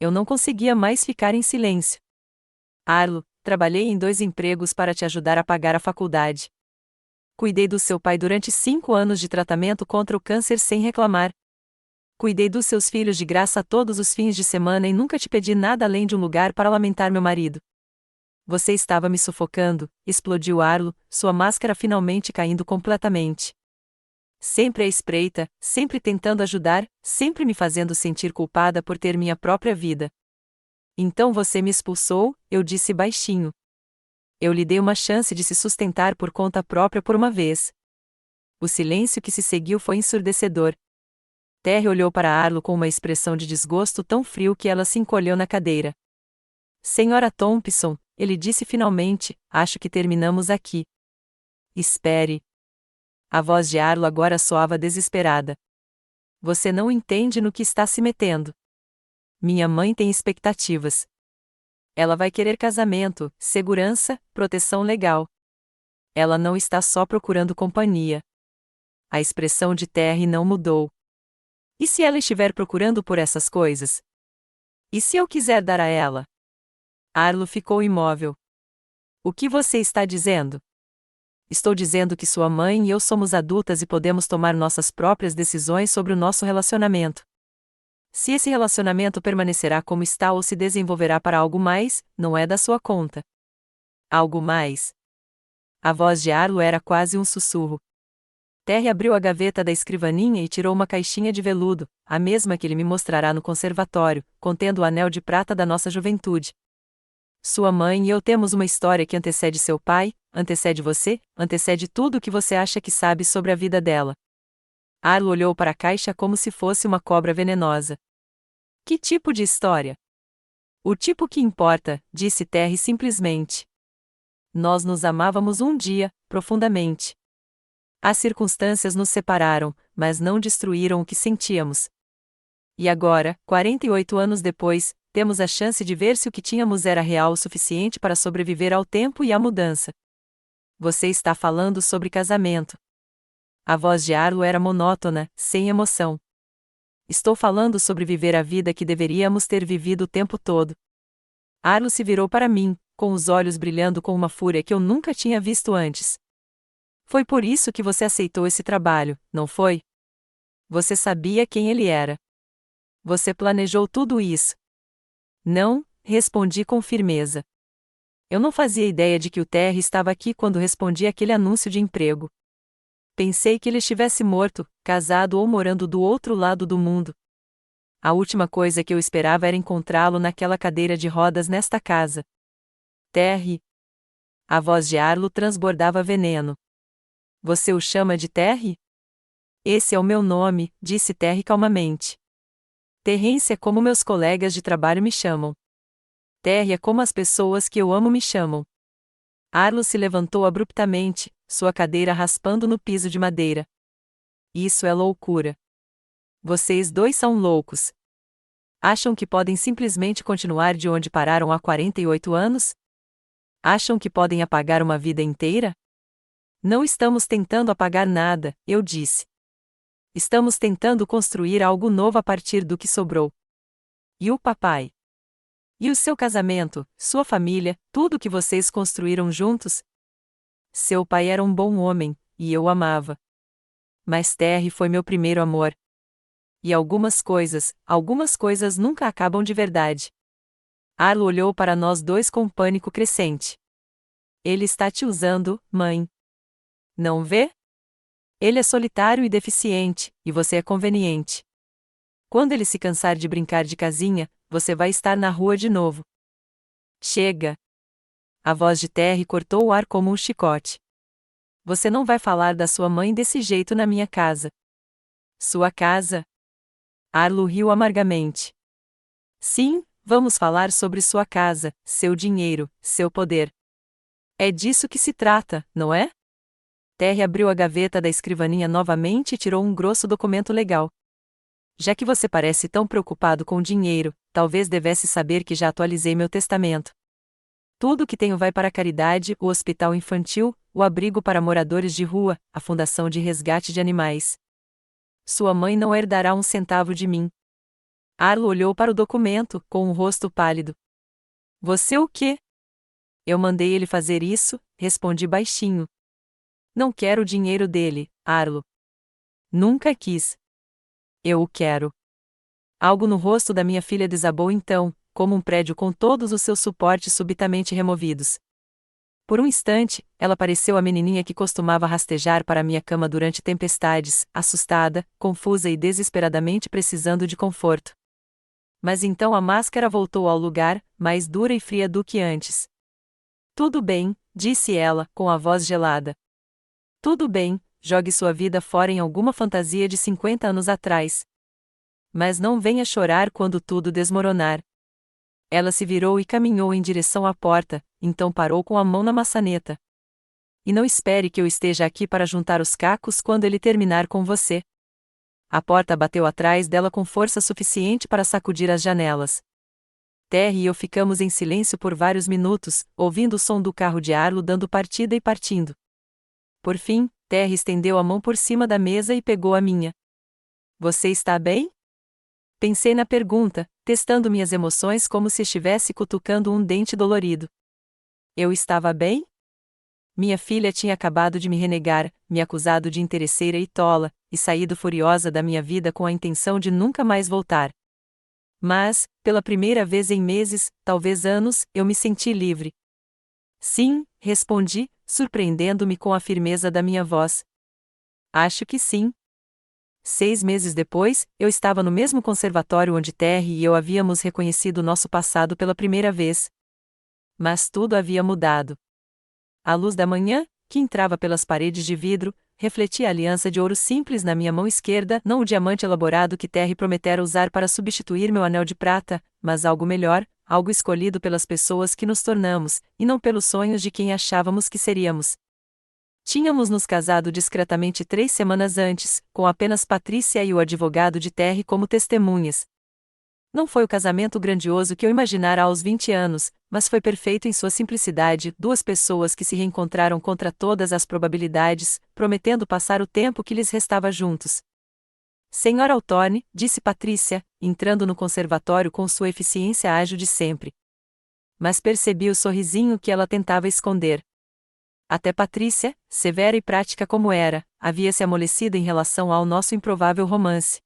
Eu não conseguia mais ficar em silêncio. Arlo, trabalhei em 2 empregos para te ajudar a pagar a faculdade. Cuidei do seu pai durante 5 anos de tratamento contra o câncer sem reclamar. Cuidei dos seus filhos de graça todos os fins de semana e nunca te pedi nada além de um lugar para lamentar meu marido. Você estava me sufocando, explodiu Arlo, sua máscara finalmente caindo completamente. Sempre à espreita, sempre tentando ajudar, sempre me fazendo sentir culpada por ter minha própria vida. Então você me expulsou, eu disse baixinho. Eu lhe dei uma chance de se sustentar por conta própria por uma vez. O silêncio que se seguiu foi ensurdecedor. Terry olhou para Arlo com uma expressão de desgosto tão frio que ela se encolheu na cadeira. Senhora Thompson, ele disse finalmente, acho que terminamos aqui. Espere. A voz de Arlo agora soava desesperada. Você não entende no que está se metendo. Minha mãe tem expectativas. Ela vai querer casamento, segurança, proteção legal. Ela não está só procurando companhia. A expressão de Terry não mudou. E se ela estiver procurando por essas coisas? E se eu quiser dar a ela? Arlo ficou imóvel. O que você está dizendo? Estou dizendo que sua mãe e eu somos adultas e podemos tomar nossas próprias decisões sobre o nosso relacionamento. Se esse relacionamento permanecerá como está ou se desenvolverá para algo mais, não é da sua conta. Algo mais? A voz de Arlo era quase um sussurro. Terry abriu a gaveta da escrivaninha e tirou uma caixinha de veludo, a mesma que ele me mostrará no conservatório, contendo o anel de prata da nossa juventude. Sua mãe e eu temos uma história que antecede seu pai, antecede você, antecede tudo o que você acha que sabe sobre a vida dela. Arlo olhou para a caixa como se fosse uma cobra venenosa. Que tipo de história? O tipo que importa, disse Terry simplesmente. Nós nos amávamos um dia, profundamente. As circunstâncias nos separaram, mas não destruíram o que sentíamos. E agora, 48 anos depois, temos a chance de ver se o que tínhamos era real o suficiente para sobreviver ao tempo e à mudança. Você está falando sobre casamento. A voz de Arlo era monótona, sem emoção. Estou falando sobre viver a vida que deveríamos ter vivido o tempo todo. Arlo se virou para mim, com os olhos brilhando com uma fúria que eu nunca tinha visto antes. Foi por isso que você aceitou esse trabalho, não foi? Você sabia quem ele era. Você planejou tudo isso. Não, respondi com firmeza. Eu não fazia ideia de que o Terry estava aqui quando respondi aquele anúncio de emprego. Pensei que ele estivesse morto, casado ou morando do outro lado do mundo. A última coisa que eu esperava era encontrá-lo naquela cadeira de rodas nesta casa. Terry. A voz de Arlo transbordava veneno. Você o chama de Terry? Esse é o meu nome, disse Terry calmamente. Terrence é como meus colegas de trabalho me chamam. Terry é como as pessoas que eu amo me chamam. Arlo se levantou abruptamente, sua cadeira raspando no piso de madeira. Isso é loucura. Vocês dois são loucos. Acham que podem simplesmente continuar de onde pararam há 48 anos? Acham que podem apagar uma vida inteira? Não estamos tentando apagar nada, eu disse. Estamos tentando construir algo novo a partir do que sobrou. E o papai? E o seu casamento, sua família, tudo que vocês construíram juntos? Seu pai era um bom homem, e eu o amava. Mas Terry foi meu primeiro amor. E algumas coisas nunca acabam de verdade. Arlo olhou para nós dois com pânico crescente. Ele está te usando, mãe. Não vê? Ele é solitário e deficiente, e você é conveniente. Quando ele se cansar de brincar de casinha, você vai estar na rua de novo. Chega! A voz de Terry cortou o ar como um chicote. Você não vai falar da sua mãe desse jeito na minha casa. Sua casa? Arlo riu amargamente. Sim, vamos falar sobre sua casa, seu dinheiro, seu poder. É disso que se trata, não é? Terry abriu a gaveta da escrivaninha novamente e tirou um grosso documento legal. Já que você parece tão preocupado com dinheiro, talvez devesse saber que já atualizei meu testamento. Tudo o que tenho vai para a caridade, o hospital infantil, o abrigo para moradores de rua, a fundação de resgate de animais. Sua mãe não herdará um centavo de mim. Arlo olhou para o documento, com um rosto pálido. Você o quê? Eu mandei ele fazer isso, respondi baixinho. Não quero o dinheiro dele, Arlo. Nunca quis. Eu o quero. Algo no rosto da minha filha desabou então, como um prédio com todos os seus suportes subitamente removidos. Por um instante, ela pareceu a menininha que costumava rastejar para minha cama durante tempestades, assustada, confusa e desesperadamente precisando de conforto. Mas então a máscara voltou ao lugar, mais dura e fria do que antes. Tudo bem, disse ela, com a voz gelada. Tudo bem, jogue sua vida fora em alguma fantasia de 50 anos atrás. Mas não venha chorar quando tudo desmoronar. Ela se virou e caminhou em direção à porta, então parou com a mão na maçaneta. E não espere que eu esteja aqui para juntar os cacos quando ele terminar com você. A porta bateu atrás dela com força suficiente para sacudir as janelas. Terry e eu ficamos em silêncio por vários minutos, ouvindo o som do carro de Arlo dando partida e partindo. Por fim, Terry estendeu a mão por cima da mesa e pegou a minha. Você está bem? Pensei na pergunta, testando minhas emoções como se estivesse cutucando um dente dolorido. Eu estava bem? Minha filha tinha acabado de me renegar, me acusado de interesseira e tola, e saído furiosa da minha vida com a intenção de nunca mais voltar. Mas, pela primeira vez em meses, talvez anos, eu me senti livre. Sim, respondi, surpreendendo-me com a firmeza da minha voz. Acho que sim. 6 meses depois, eu estava no mesmo conservatório onde Terry e eu havíamos reconhecido nosso passado pela primeira vez. Mas tudo havia mudado. A luz da manhã, que entrava pelas paredes de vidro, refletia a aliança de ouro simples na minha mão esquerda, não o diamante elaborado que Terry prometera usar para substituir meu anel de prata, mas algo melhor, algo escolhido pelas pessoas que nos tornamos, e não pelos sonhos de quem achávamos que seríamos. Tínhamos nos casado discretamente 3 semanas antes, com apenas Patrícia e o advogado de Terry como testemunhas. Não foi o casamento grandioso que eu imaginara aos 20 anos, mas foi perfeito em sua simplicidade, 2 pessoas que se reencontraram contra todas as probabilidades, prometendo passar o tempo que lhes restava juntos. Senhora Altorne, disse Patrícia, entrando no conservatório com sua eficiência ágil de sempre. Mas percebi o sorrisinho que ela tentava esconder. Até Patrícia, severa e prática como era, havia se amolecido em relação ao nosso improvável romance.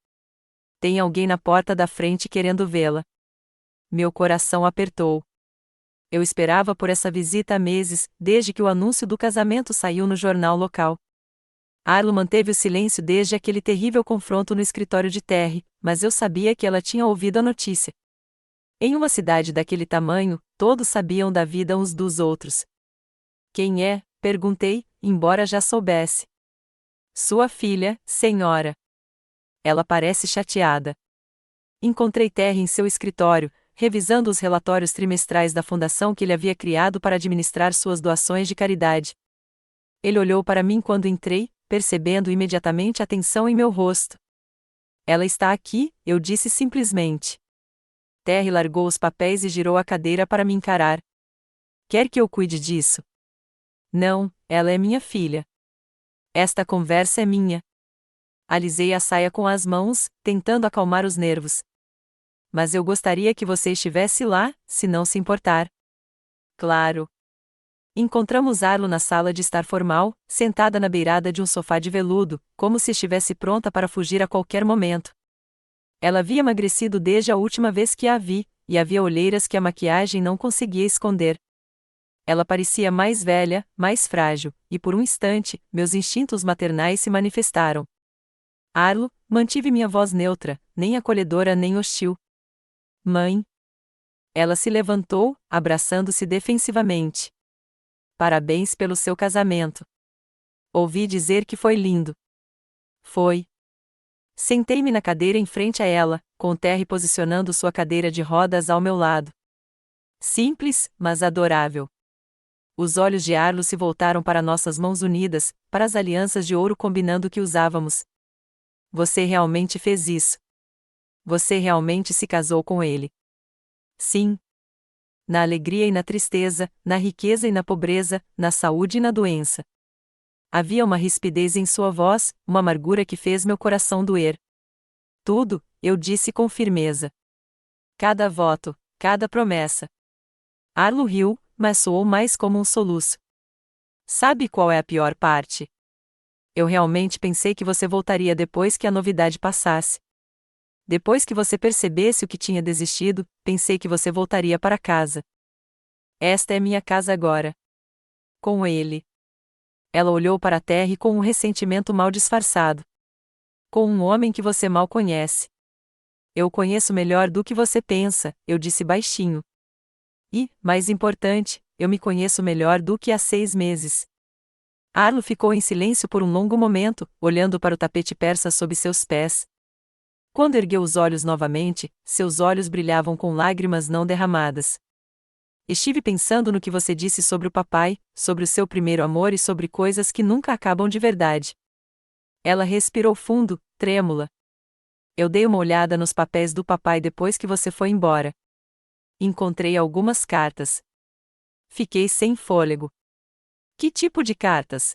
Tem alguém na porta da frente querendo vê-la. Meu coração apertou. Eu esperava por essa visita há meses, desde que o anúncio do casamento saiu no jornal local. Arlo manteve o silêncio desde aquele terrível confronto no escritório de Terry, mas eu sabia que ela tinha ouvido a notícia. Em uma cidade daquele tamanho, todos sabiam da vida uns dos outros. Quem é? Perguntei, embora já soubesse. Sua filha, senhora. Ela parece chateada. Encontrei Terry em seu escritório, revisando os relatórios trimestrais da fundação que ele havia criado para administrar suas doações de caridade. Ele olhou para mim quando entrei, percebendo imediatamente a tensão em meu rosto. Ela está aqui, eu disse simplesmente. Terry largou os papéis e girou a cadeira para me encarar. Quer que eu cuide disso? Não, ela é minha filha. Esta conversa é minha. Alisei a saia com as mãos, tentando acalmar os nervos. Mas eu gostaria que você estivesse lá, se não se importar. Claro. Encontramos Arlo na sala de estar formal, sentada na beirada de um sofá de veludo, como se estivesse pronta para fugir a qualquer momento. Ela havia emagrecido desde a última vez que a vi, e havia olheiras que a maquiagem não conseguia esconder. Ela parecia mais velha, mais frágil, e por um instante, meus instintos maternais se manifestaram. Arlo, mantive minha voz neutra, nem acolhedora nem hostil. Mãe. Ela se levantou, abraçando-se defensivamente. Parabéns pelo seu casamento. Ouvi dizer que foi lindo. Foi. Sentei-me na cadeira em frente a ela, com Terry posicionando sua cadeira de rodas ao meu lado. Simples, mas adorável. Os olhos de Arlo se voltaram para nossas mãos unidas, para as alianças de ouro combinando que usávamos. Você realmente fez isso. Você realmente se casou com ele. Sim. Na alegria e na tristeza, na riqueza e na pobreza, na saúde e na doença. Havia uma rispidez em sua voz, uma amargura que fez meu coração doer. Tudo, eu disse com firmeza. Cada voto, cada promessa. Arlo riu, mas soou mais como um soluço. Sabe qual é a pior parte? Eu realmente pensei que você voltaria depois que a novidade passasse. Depois que você percebesse o que tinha desistido, pensei que você voltaria para casa. Esta é minha casa agora. Com ele. Ela olhou para a Terry com um ressentimento mal disfarçado. Com um homem que você mal conhece. Eu o conheço melhor do que você pensa, eu disse baixinho. E, mais importante, eu me conheço melhor do que há 6 meses. Arlo ficou em silêncio por um longo momento, olhando para o tapete persa sob seus pés. Quando ergueu os olhos novamente, seus olhos brilhavam com lágrimas não derramadas. Estive pensando no que você disse sobre o papai, sobre o seu primeiro amor e sobre coisas que nunca acabam de verdade. Ela respirou fundo, trêmula. Eu dei uma olhada nos papéis do papai depois que você foi embora. Encontrei algumas cartas. Fiquei sem fôlego. Que tipo de cartas?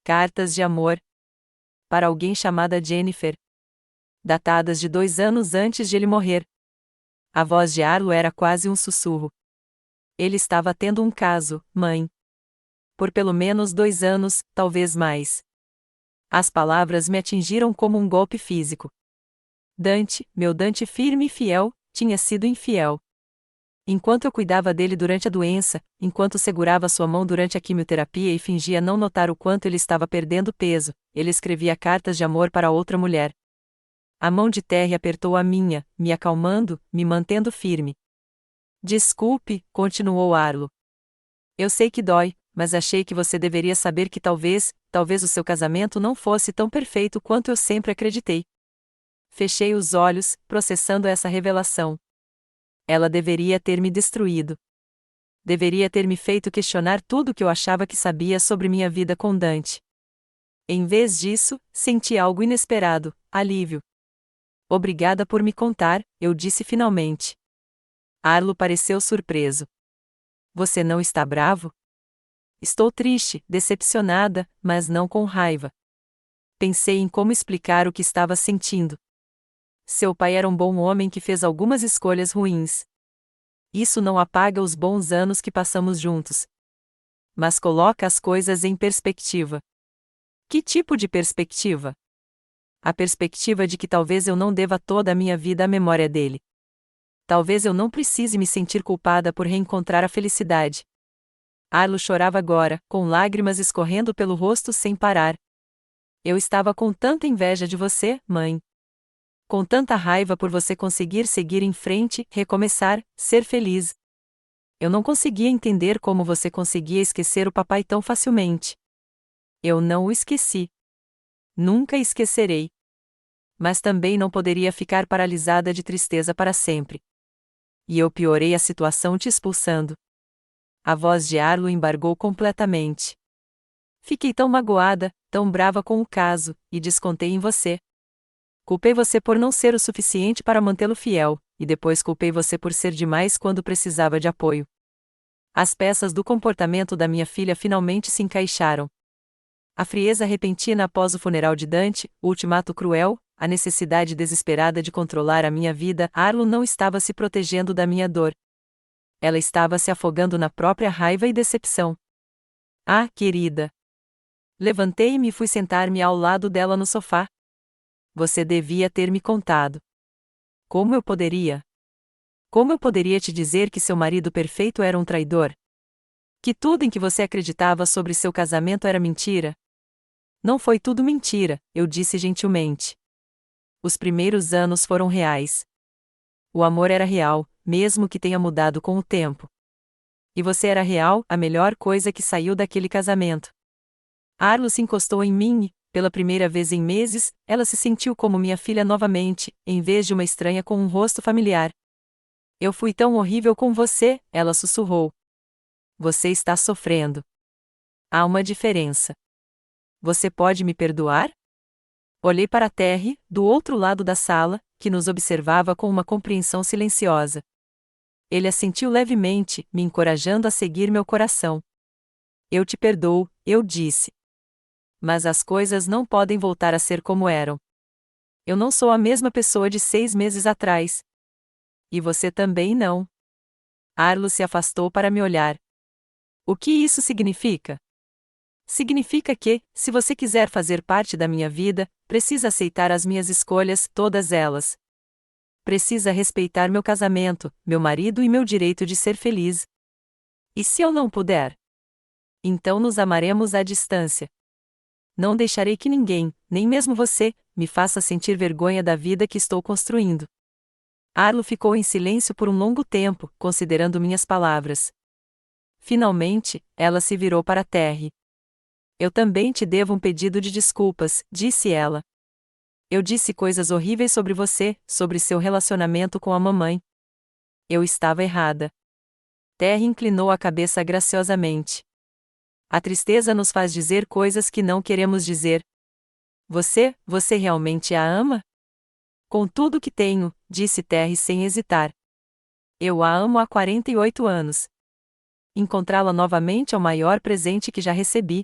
Cartas de amor. Para alguém chamada Jennifer. Datadas de 2 anos antes de ele morrer. A voz de Arlo era quase um sussurro. Ele estava tendo um caso, mãe. Por pelo menos 2 anos, talvez mais. As palavras me atingiram como um golpe físico. Dante, meu Dante firme e fiel, tinha sido infiel. Enquanto eu cuidava dele durante a doença, enquanto segurava sua mão durante a quimioterapia e fingia não notar o quanto ele estava perdendo peso, ele escrevia cartas de amor para outra mulher. A mão de Terry apertou a minha, me acalmando, me mantendo firme. Desculpe, continuou Arlo. Eu sei que dói, mas achei que você deveria saber que talvez o seu casamento não fosse tão perfeito quanto eu sempre acreditei. Fechei os olhos, processando essa revelação. Ela deveria ter me destruído. Deveria ter me feito questionar tudo o que eu achava que sabia sobre minha vida com Dante. Em vez disso, senti algo inesperado, alívio. Obrigada por me contar, eu disse finalmente. Arlo pareceu surpreso. Você não está bravo? Estou triste, decepcionada, mas não com raiva. Pensei em como explicar o que estava sentindo. Seu pai era um bom homem que fez algumas escolhas ruins. Isso não apaga os bons anos que passamos juntos. Mas coloca as coisas em perspectiva. Que tipo de perspectiva? A perspectiva de que talvez eu não deva toda a minha vida à memória dele. Talvez eu não precise me sentir culpada por reencontrar a felicidade. Arlo chorava agora, com lágrimas escorrendo pelo rosto sem parar. Eu estava com tanta inveja de você, mãe. Com tanta raiva por você conseguir seguir em frente, recomeçar, ser feliz. Eu não conseguia entender como você conseguia esquecer o papai tão facilmente. Eu não o esqueci. Nunca esquecerei. Mas também não poderia ficar paralisada de tristeza para sempre. E eu piorei a situação te expulsando. A voz de Arlo embargou completamente. Fiquei tão magoada, tão brava com o caso, e descontei em você. Culpei você por não ser o suficiente para mantê-lo fiel, e depois culpei você por ser demais quando precisava de apoio. As peças do comportamento da minha filha finalmente se encaixaram. A frieza repentina após o funeral de Dante, o ultimato cruel, a necessidade desesperada de controlar a minha vida. Arlo não estava se protegendo da minha dor. Ela estava se afogando na própria raiva e decepção. Ah, querida! Levantei-me e fui sentar-me ao lado dela no sofá. Você devia ter me contado. Como eu poderia? Como eu poderia te dizer que seu marido perfeito era um traidor? Que tudo em que você acreditava sobre seu casamento era mentira? Não foi tudo mentira, eu disse gentilmente. Os primeiros anos foram reais. O amor era real, mesmo que tenha mudado com o tempo. E você era real, a melhor coisa que saiu daquele casamento. Arlo se encostou em mim e, pela primeira vez em meses, ela se sentiu como minha filha novamente, em vez de uma estranha com um rosto familiar. Eu fui tão horrível com você, ela sussurrou. Você está sofrendo. Há uma diferença. Você pode me perdoar? Olhei para Terry, do outro lado da sala, que nos observava com uma compreensão silenciosa. Ele assentiu levemente, me encorajando a seguir meu coração. Eu te perdoo, eu disse. Mas as coisas não podem voltar a ser como eram. Eu não sou a mesma pessoa de 6 meses atrás. E você também não. Arlo se afastou para me olhar. O que isso significa? Significa que, se você quiser fazer parte da minha vida, precisa aceitar as minhas escolhas, todas elas. Precisa respeitar meu casamento, meu marido e meu direito de ser feliz. E se eu não puder? Então nos amaremos à distância. Não deixarei que ninguém, nem mesmo você, me faça sentir vergonha da vida que estou construindo. Arlo ficou em silêncio por um longo tempo, considerando minhas palavras. Finalmente, ela se virou para Terry. Eu também te devo um pedido de desculpas, disse ela. Eu disse coisas horríveis sobre você, sobre seu relacionamento com a mamãe. Eu estava errada. Terry inclinou a cabeça graciosamente. A tristeza nos faz dizer coisas que não queremos dizer. Você realmente a ama? Com tudo que tenho, disse Terry sem hesitar. Eu a amo há 48 anos. Encontrá-la novamente é o maior presente que já recebi.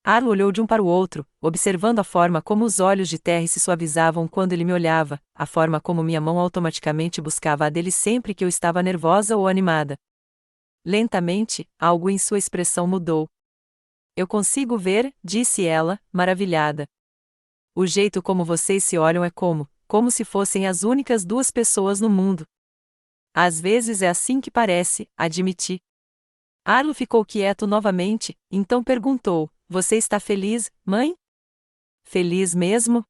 Arlo olhou de um para o outro, observando a forma como os olhos de Terry se suavizavam quando ele me olhava, a forma como minha mão automaticamente buscava a dele sempre que eu estava nervosa ou animada. Lentamente, algo em sua expressão mudou. Eu consigo ver, disse ela, maravilhada. O jeito como vocês se olham é como se fossem as únicas duas pessoas no mundo. Às vezes é assim que parece, admiti. Arlo ficou quieto novamente, então perguntou: Você está feliz, mãe? Feliz mesmo?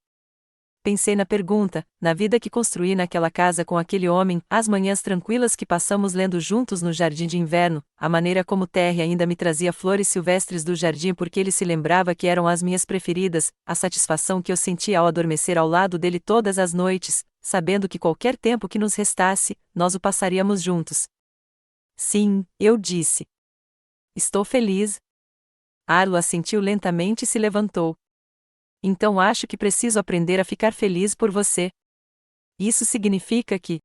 Pensei na pergunta, na vida que construí naquela casa com aquele homem, as manhãs tranquilas que passamos lendo juntos no jardim de inverno, a maneira como Terry ainda me trazia flores silvestres do jardim porque ele se lembrava que eram as minhas preferidas, a satisfação que eu sentia ao adormecer ao lado dele todas as noites, sabendo que qualquer tempo que nos restasse, nós o passaríamos juntos. Sim, eu disse. Estou feliz. Arlo assentiu lentamente e se levantou. Então acho que preciso aprender a ficar feliz por você. Isso significa que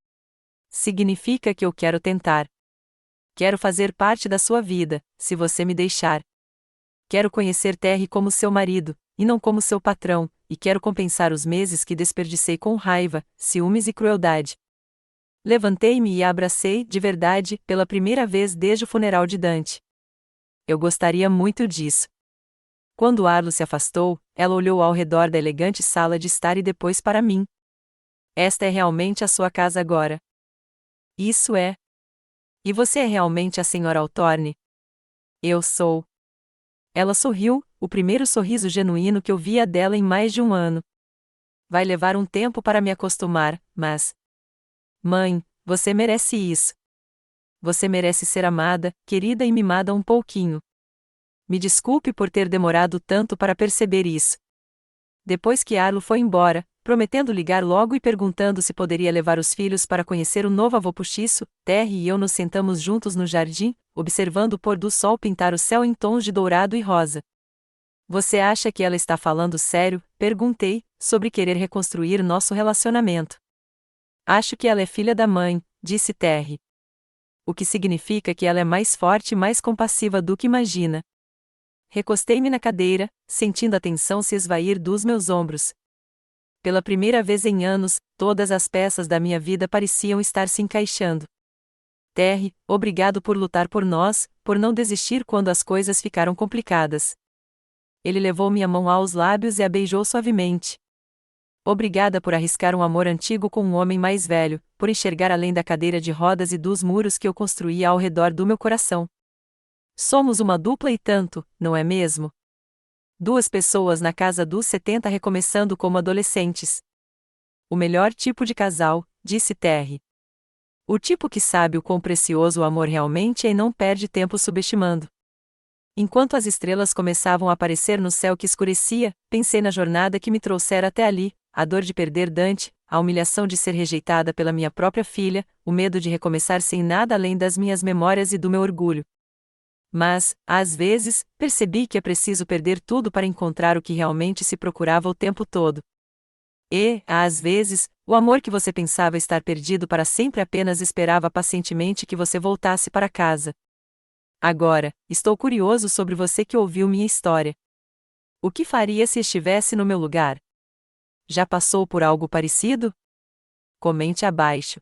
eu quero tentar. Quero fazer parte da sua vida, se você me deixar. Quero conhecer Terry como seu marido, e não como seu patrão, e quero compensar os meses que desperdicei com raiva, ciúmes e crueldade. Levantei-me e a abracei, de verdade, pela primeira vez desde o funeral de Dante. Eu gostaria muito disso. Quando Arlo se afastou, ela olhou ao redor da elegante sala de estar e depois para mim. Esta é realmente a sua casa agora. Isso é. E você é realmente a Sra. Hawthorne? Eu sou. Ela sorriu, o primeiro sorriso genuíno que eu via dela em mais de um ano. Vai levar um tempo para me acostumar, mas... Mãe, você merece isso. Você merece ser amada, querida e mimada um pouquinho. Me desculpe por ter demorado tanto para perceber isso. Depois que Arlo foi embora, prometendo ligar logo e perguntando se poderia levar os filhos para conhecer o novo avô postiço, Terry e eu nos sentamos juntos no jardim, observando o pôr do sol pintar o céu em tons de dourado e rosa. Você acha que ela está falando sério? Perguntei, sobre querer reconstruir nosso relacionamento. Acho que ela é filha da mãe, disse Terry. O que significa que ela é mais forte e mais compassiva do que imagina. Recostei-me na cadeira, sentindo a tensão se esvair dos meus ombros. Pela primeira vez em anos, todas as peças da minha vida pareciam estar se encaixando. Terry, obrigado por lutar por nós, por não desistir quando as coisas ficaram complicadas. Ele levou minha mão aos lábios e a beijou suavemente. Obrigada por arriscar um amor antigo com um homem mais velho, por enxergar além da cadeira de rodas e dos muros que eu construía ao redor do meu coração. Somos uma dupla e tanto, não é mesmo? Duas pessoas na casa dos 70 recomeçando como adolescentes. O melhor tipo de casal, disse Terry. O tipo que sabe o quão precioso o amor realmente é e não perde tempo subestimando. Enquanto as estrelas começavam a aparecer no céu que escurecia, pensei na jornada que me trouxera até ali, a dor de perder Dante, a humilhação de ser rejeitada pela minha própria filha, o medo de recomeçar sem nada além das minhas memórias e do meu orgulho. Mas, às vezes, percebi que é preciso perder tudo para encontrar o que realmente se procurava o tempo todo. E, às vezes, o amor que você pensava estar perdido para sempre apenas esperava pacientemente que você voltasse para casa. Agora, estou curioso sobre você que ouviu minha história. O que faria se estivesse no meu lugar? Já passou por algo parecido? Comente abaixo.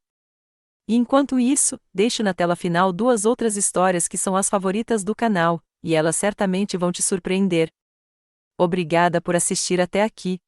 E enquanto isso, deixo na tela final duas outras histórias que são as favoritas do canal, e elas certamente vão te surpreender. Obrigada por assistir até aqui.